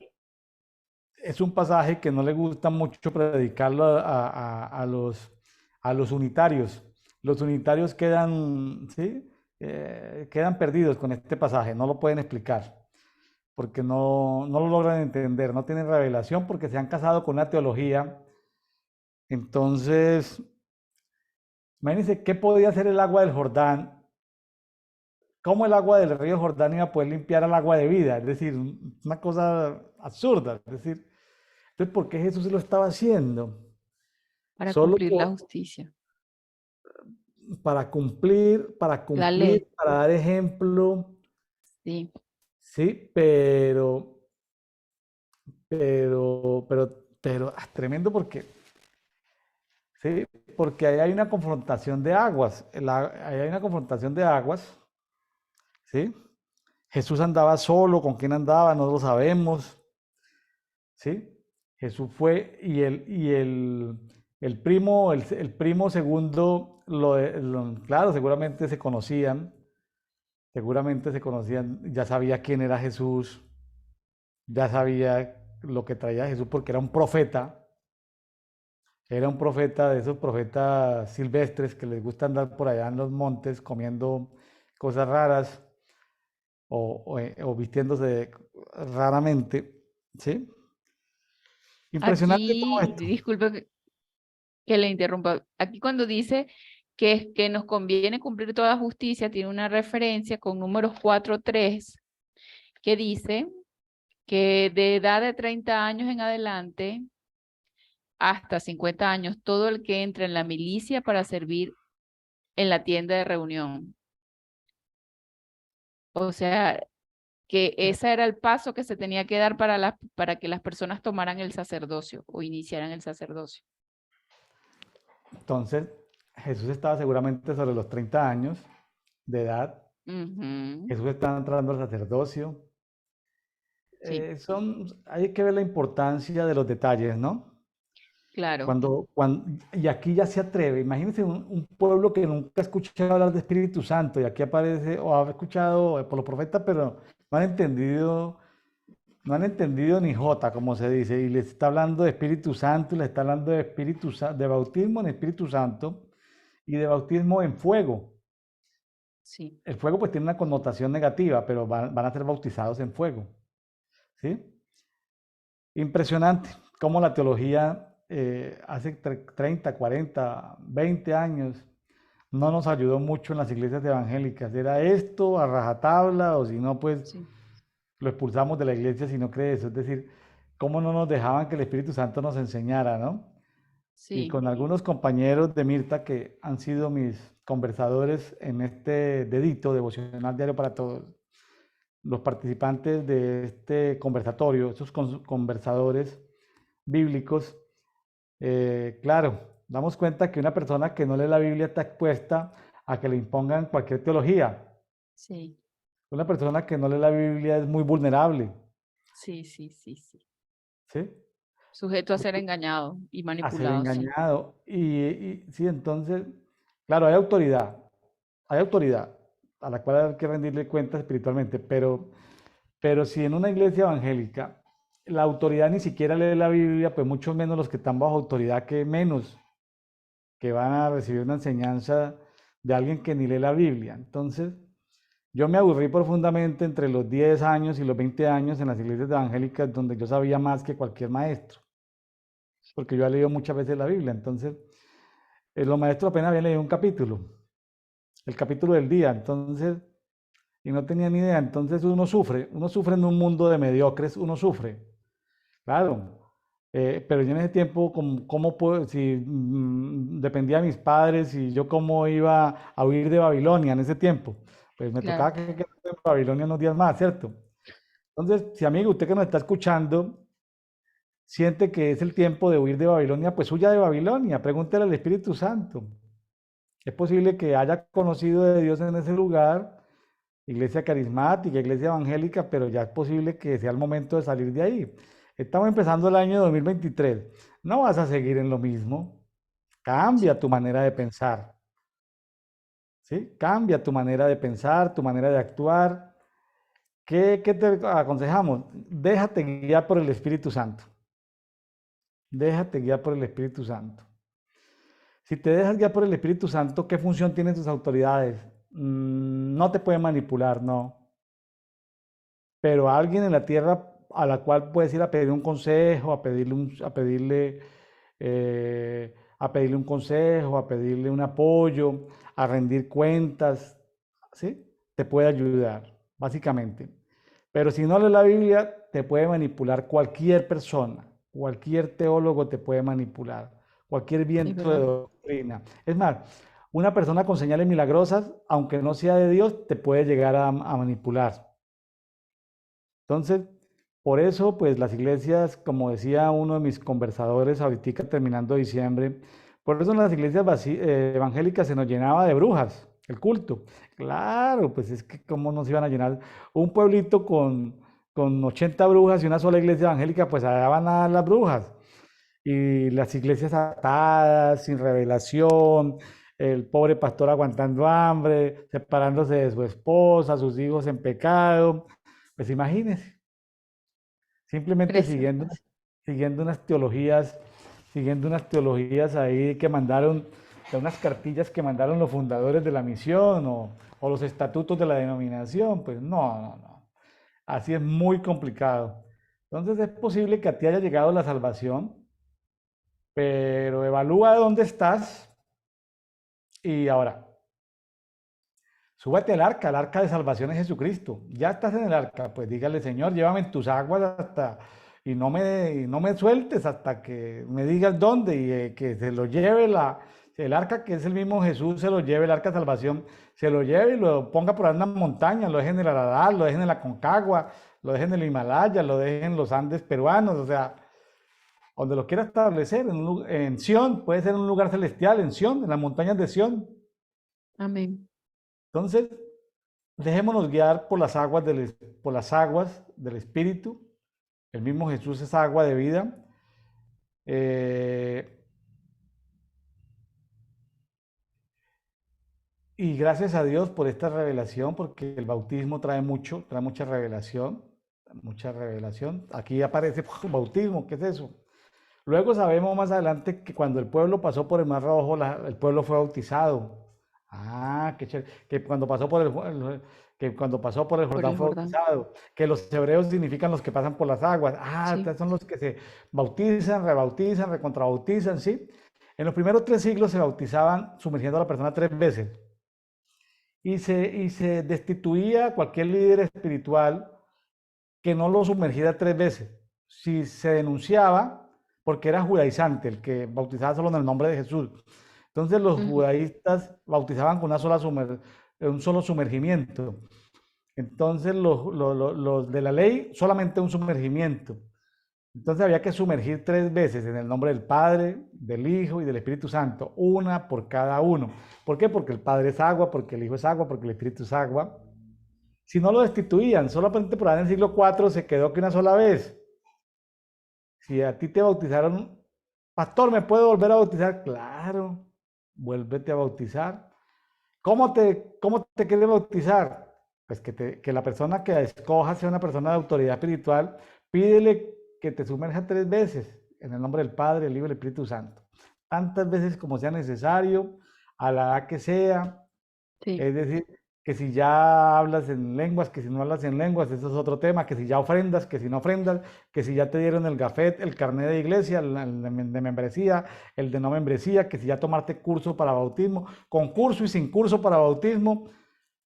es un pasaje que no le gusta mucho predicarlo a los unitarios. Los unitarios quedan, ¿sí? Quedan perdidos con este pasaje, no lo pueden explicar, porque no lo logran entender, no tienen revelación porque se han casado con una teología. Entonces, imagínense qué podía hacer el agua del Jordán, cómo el agua del río Jordán iba a poder limpiar al agua de vida, es decir, una cosa absurda, es decir, entonces, ¿por qué Jesús lo estaba haciendo? Para Solo cumplir la justicia. para cumplir, para La cumplir, ley. para dar ejemplo, Sí. sí, pero tremendo porque, sí, porque ahí hay una confrontación de aguas, ahí hay una confrontación de aguas, sí. Jesús andaba solo, ¿con quién andaba? No lo sabemos, sí. Jesús fue el primo segundo, claro, seguramente se conocían, seguramente se conocían, ya sabía quién era Jesús, ya sabía lo que traía Jesús porque era un profeta de esos profetas silvestres que les gusta andar por allá en los montes comiendo cosas raras o vistiéndose raramente, ¿sí? Impresionante todo Aquí, esto. disculpe que le interrumpa, aquí cuando dice que nos conviene cumplir toda justicia, tiene una referencia con números 4:3 que dice que de edad de 30 años en adelante hasta 50 años, todo el que entra en la milicia para servir en la tienda de reunión. O sea, que ese era el paso que se tenía que dar para que las personas tomaran el sacerdocio o iniciaran el sacerdocio. Entonces, Jesús estaba seguramente sobre los 30 años de edad. Ujú, Jesús estaba entrando al sacerdocio. sí, Hay que ver la importancia de los detalles, ¿no? claro. Y aquí ya se atreve, imagínense un pueblo que nunca ha escuchado hablar de Espíritu Santo y aquí aparece, o ha escuchado por los profetas, pero no han entendido ni jota, como se dice, y les está hablando de Espíritu Santo, y les está hablando de de bautismo en Espíritu Santo y de bautismo en fuego. Sí, El fuego pues tiene una connotación negativa, pero van a ser bautizados en fuego, ¿sí? Impresionante cómo la teología hace 30, 40, 20 años no nos ayudó mucho en las iglesias evangélicas. Era esto a rajatabla o si no, pues sí, lo expulsamos de la iglesia si no cree eso. Es decir, cómo no nos dejaban que el Espíritu Santo nos enseñara, ¿no? Y sí, con algunos compañeros de Mirta que han sido mis conversadores en este dedito devocional diario para todos, los participantes de este conversatorio, esos conversadores bíblicos, claro, damos cuenta que una persona que no lee la Biblia está expuesta a que le impongan cualquier teología. sí, Una persona que no lee la Biblia es muy vulnerable, sí, sí, sí, sí. ¿sí? Sujeto a ser engañado y A ser manipulado, sí. engañado. Y sí, entonces, claro, hay autoridad a la cual hay que rendirle cuentas espiritualmente, pero si en una iglesia evangélica la autoridad ni siquiera lee la Biblia, pues mucho menos los que están bajo autoridad, que menos que van a recibir una enseñanza de alguien que ni lee la Biblia. Entonces, yo me aburrí profundamente entre los 10 años y los 20 años en las iglesias evangélicas donde yo sabía más que cualquier maestro, porque yo he leído muchas veces la Biblia. Entonces, los maestros apenas habían leído un capítulo, el capítulo del día, entonces, y no tenía ni idea. Entonces uno sufre en un mundo de mediocres, uno sufre. Claro, pero yo en ese tiempo, ¿cómo puedo, si dependía de mis padres y yo cómo iba a huir de Babilonia en ese tiempo? Pues me Claro. tocaba que en Babilonia unos días más, ¿cierto? Entonces, si amigo, usted que nos está escuchando, siente que es el tiempo de huir de Babilonia, pues huya de Babilonia, pregúntele al Espíritu Santo. Es posible que haya conocido de Dios en ese lugar, iglesia carismática, iglesia evangélica, pero ya es posible que sea el momento de salir de ahí. Estamos empezando el año 2023. No vas a seguir en lo mismo. Cambia Sí, tu manera de pensar. ¿Sí? Cambia tu manera de pensar, tu manera de actuar. ¿Qué te aconsejamos? Déjate guiar por el Espíritu Santo. Déjate guiar por el Espíritu Santo. Si te dejas guiar por el Espíritu Santo, ¿qué función tienen tus autoridades? No te pueden manipular, no. Pero alguien en la tierra a la cual puedes ir a pedir un consejo, a pedirle un consejo, a pedirle un apoyo, a rendir cuentas, ¿sí? Te puede ayudar, básicamente. Pero si no lees la Biblia, te puede manipular cualquier persona, cualquier teólogo te puede manipular, cualquier es viento de verdad. doctrina. Es más, una persona con señales milagrosas, aunque no sea de Dios, te puede llegar a manipular. Entonces, por eso, pues las iglesias, como decía uno de mis conversadores ahorita terminando diciembre, por eso en las iglesias evangélicas se nos llenaba de brujas, el culto. Claro, pues es que cómo nos iban a llenar un pueblito con 80 brujas y una sola iglesia evangélica, pues allá van a las brujas. Y las iglesias atadas, sin revelación, el pobre pastor aguantando hambre, separándose de su esposa, sus hijos en pecado. Pues imagínense, simplemente Impresionante. siguiendo siguiendo unas teologías ahí que mandaron, de unas cartillas que mandaron los fundadores de la misión o los estatutos de la denominación. Pues no, no, no. Así es muy complicado. Entonces es posible que a ti haya llegado la salvación, pero evalúa dónde estás y ahora, súbete al arca, el arca de salvación es Jesucristo. Ya estás en el arca, pues dígale, Señor, llévame en tus aguas hasta, y no me sueltes hasta que me digas dónde y que se lo lleve el arca, que es el mismo Jesús, se lo lleve, el arca de salvación, se lo lleve y lo ponga por ahí en una montaña, lo deje en el Ararat, lo deje en la Concagua, lo deje en el Himalaya, lo deje en los Andes peruanos, o sea, donde lo quiera establecer, en Sión, puede ser en un lugar celestial, en Sión, en las montañas de Sión. Amén. Entonces, dejémonos guiar por las aguas por las aguas del Espíritu. El mismo Jesús es agua de vida. Eh, y gracias a Dios por esta revelación, porque el bautismo trae mucha revelación, mucha revelación. Aquí aparece bautismo, ¿qué es eso? Luego sabemos más adelante que cuando el pueblo pasó por el Mar Rojo, el pueblo fue bautizado. Ah, qué chévere. Que cuando pasó por que cuando pasó por el Por Jordán el fue Jordán. bautizado. Que los hebreos significan los que pasan por las aguas. Ah, Sí. estos son los que se bautizan, rebautizan, recontrabautizan, ¿sí? En los primeros 3 siglos se bautizaban sumergiendo a la persona 3 veces. Y se destituía cualquier líder espiritual que no lo sumergiera 3 veces. Si se denunciaba, porque era judaizante, el que bautizaba solo en el nombre de Jesús. Entonces los Ujú. judaístas bautizaban con un solo sumergimiento. Entonces los de la ley solamente un sumergimiento. Entonces había que sumergir 3 veces en el nombre del Padre, del Hijo y del Espíritu Santo, una por cada uno. ¿Por qué? Porque el Padre es agua, porque el Hijo es agua, porque el Espíritu es agua. Si no lo destituían, solamente por ahí en el siglo IV se quedó que una sola vez. Si a ti te bautizaron, pastor, ¿me puedo volver a bautizar? Claro, vuélvete a bautizar. Cómo te quieres bautizar? Pues que la persona que escoja sea una persona de autoridad espiritual, pídele que te sumerja 3 veces en el nombre del Padre, el Hijo y el Espíritu Santo. Tantas veces como sea necesario, a la edad que sea, Sí. es decir, que si ya hablas en lenguas, que si no hablas en lenguas, eso es otro tema, que si ya ofrendas, que si no ofrendas, que si ya te dieron el gafet, el carnet de iglesia, el de membresía, el de no membresía, que si ya tomaste curso para bautismo, con curso y sin curso para bautismo,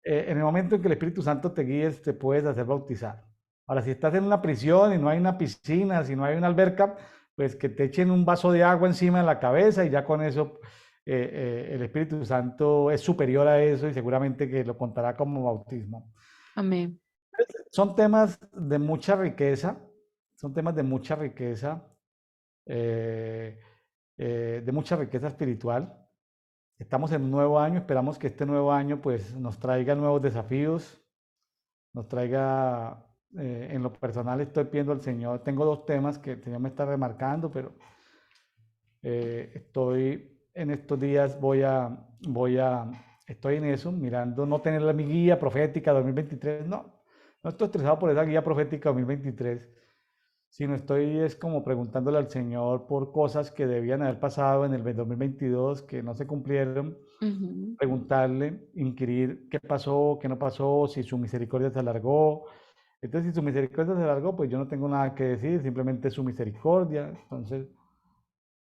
en el momento en que el Espíritu Santo te guíes, te puedes hacer bautizar. Ahora, si estás en una prisión y no hay una piscina, si no hay una alberca, pues que te echen un vaso de agua encima de la cabeza y ya con eso el Espíritu Santo es superior a eso y seguramente que lo contará como bautismo. Amén. Son temas de mucha riqueza, son temas eh, de mucha riqueza espiritual. Estamos en un nuevo año, esperamos que este nuevo año pues nos traiga nuevos desafíos, nos traiga, en lo personal estoy pidiendo al Señor, tengo 2 temas que el Señor me está remarcando, pero estoy en estos días, estoy en eso, mirando, no tener mi guía profética 2023, no estoy estresado por esa guía profética 2023, sino estoy es como preguntándole al Señor por cosas que debían haber pasado en el 2022, que no se cumplieron, Ujú. preguntarle, inquirir qué pasó, qué no pasó, si su misericordia se alargó. Entonces, si su misericordia se alargó, pues yo no tengo nada que decir, simplemente su misericordia. Entonces,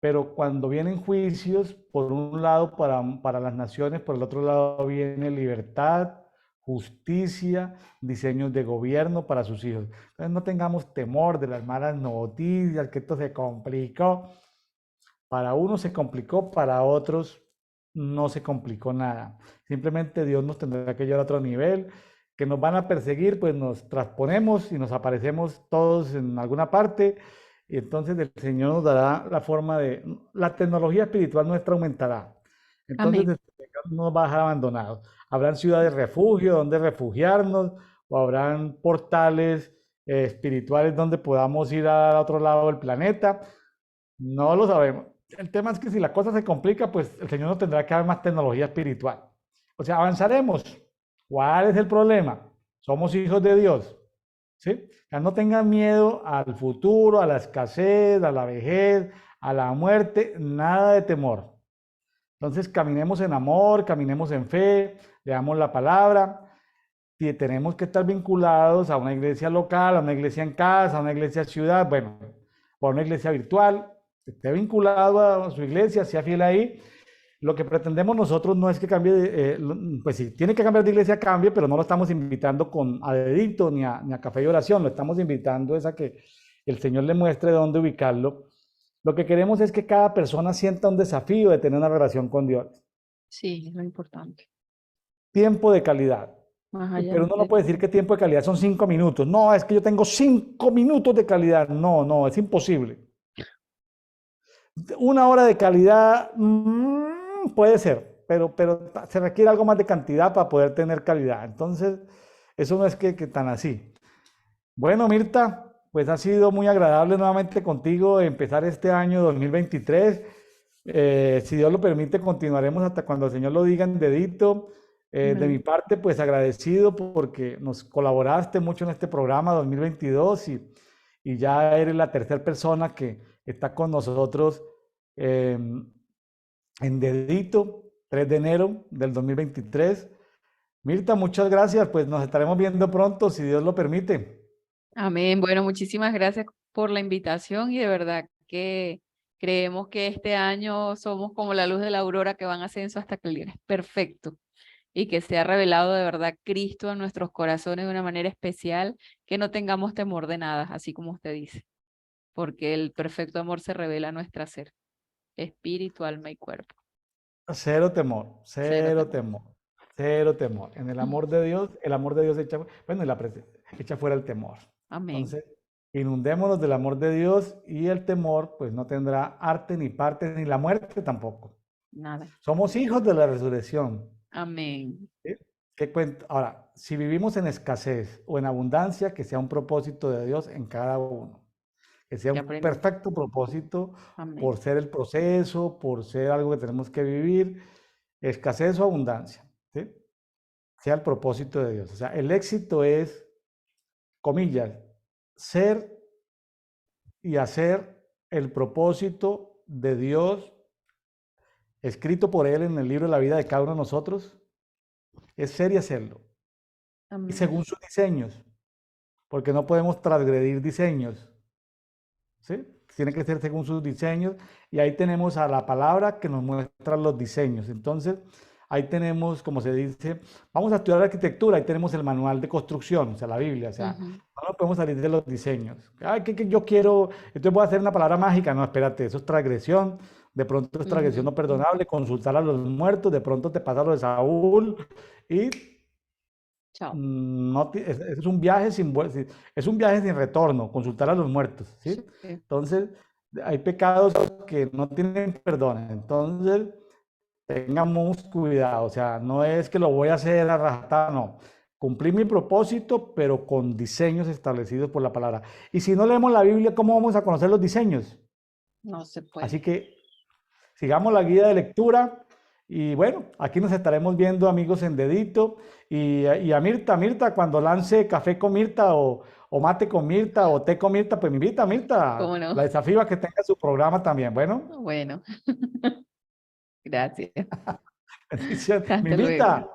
pero cuando vienen juicios, por un lado para las naciones, por el otro lado viene libertad, justicia, diseños de gobierno para sus hijos. Entonces no tengamos temor de las malas noticias, que esto se complicó. Para unos se complicó, para otros no se complicó nada. Simplemente Dios nos tendrá que llevar a otro nivel, que nos van a perseguir, pues nos transponemos y nos aparecemos todos en alguna parte y entonces el Señor nos dará la forma la tecnología espiritual nuestra aumentará. Entonces Amén. el Señor no nos va a dejar abandonados. Habrán ciudades de refugio donde refugiarnos o habrán portales espirituales donde podamos ir al otro lado del planeta. No lo sabemos. El tema es que si la cosa se complica, pues el Señor nos tendrá que dar más tecnología espiritual. O sea, avanzaremos. ¿Cuál es el problema? Somos hijos de Dios. ¿Sí? O sea, no tengan miedo al futuro, a la escasez, a la vejez, a la muerte, nada de temor. Entonces, caminemos en amor, caminemos en fe, leamos la palabra. Y tenemos que estar vinculados a una iglesia local, a una iglesia en casa, a una iglesia ciudad, bueno, o a una iglesia virtual. Esté vinculado a su iglesia, sea fiel ahí. Lo que pretendemos nosotros no es que cambie, pues si tiene que cambiar de iglesia, cambie, pero no lo estamos invitando a dedito ni a café y oración, lo estamos invitando es a que el Señor le muestre dónde ubicarlo. Lo que queremos es que cada persona sienta un desafío de tener una relación con Dios. Sí, es lo importante. Tiempo de calidad. Más allá Pero uno no de... puede decir que tiempo de calidad son 5 minutos. No, es que yo tengo 5 minutos de calidad. No, no, es imposible. 1 hora de calidad puede ser, pero se requiere algo más de cantidad para poder tener calidad. Entonces, eso no es que tan así. Bueno, Mirta, pues ha sido muy agradable nuevamente contigo empezar este año 2023. Si Dios lo permite, continuaremos hasta cuando el Señor lo diga en dedito. De mi parte, pues agradecido porque nos colaboraste mucho en este programa 2022 y ya eres la tercera persona que está con nosotros en dedito, 3 de enero del 2023. Mirta, muchas gracias, pues nos estaremos viendo pronto, si Dios lo permite. Amén. Bueno, muchísimas gracias por la invitación y de verdad que creemos que este año somos como la luz de la aurora que va en ascenso hasta que es perfecto y que se ha revelado de verdad Cristo en nuestros corazones de una manera especial, que no tengamos temor de nada, así como usted dice, porque el perfecto amor se revela en nuestra ser, espíritu, alma y cuerpo. Cero temor, Cero cero temor. temor, cero temor. En el amor de Dios echa, bueno, echa fuera el temor. Amén. Entonces, inundémonos del amor de Dios y el temor, pues no tendrá arte ni parte, ni la muerte tampoco. Nada. Somos hijos de la resurrección. Amén. ¿Sí? ¿Qué cuento? Ahora, si vivimos en escasez o en abundancia, que sea un propósito de Dios en cada uno. Que sea Ya un aprendí. perfecto propósito por Amén. ser el proceso, por ser algo que tenemos que vivir, escasez o abundancia, ¿sí? Sea el propósito de Dios. O sea, el éxito es, comillas, ser y hacer el propósito de Dios escrito por Él en el libro de la vida de cada uno de nosotros, es ser y hacerlo. Y Amén. según sus diseños, porque no podemos transgredir diseños, ¿sí? Tiene que ser según sus diseños, y ahí tenemos a la palabra que nos muestra los diseños. Entonces, ahí tenemos, como se dice, vamos a estudiar arquitectura, ahí tenemos el manual de construcción, o sea, la Biblia, o sea, no podemos salir de los diseños. Ay, que yo quiero, entonces voy a hacer una palabra mágica, no, espérate, eso es transgresión, de pronto es transgresión no perdonable, consultar a los muertos, de pronto te pasa lo de Saúl, y Chao. no, es un viaje es un viaje sin retorno, consultar a los muertos, ¿sí? Sí. Entonces, hay pecados que no tienen perdón. Entonces, tengamos cuidado. O sea, no es que lo voy a hacer a rajatabla, no. Cumplir mi propósito, pero con diseños establecidos por la palabra. Y si no leemos la Biblia, ¿cómo vamos a conocer los diseños? No se puede. Así que sigamos la guía de lectura. Y bueno, aquí nos estaremos viendo, amigos, en dedito. Y a Mirta, Mirta, cuando lance café con Mirta o mate con Mirta o té con Mirta, pues me invita, Mirta. ¿Cómo no? La desafío a que tenga su programa también. Bueno, Bueno, gracias. bendición. Me Hasta luego. invita.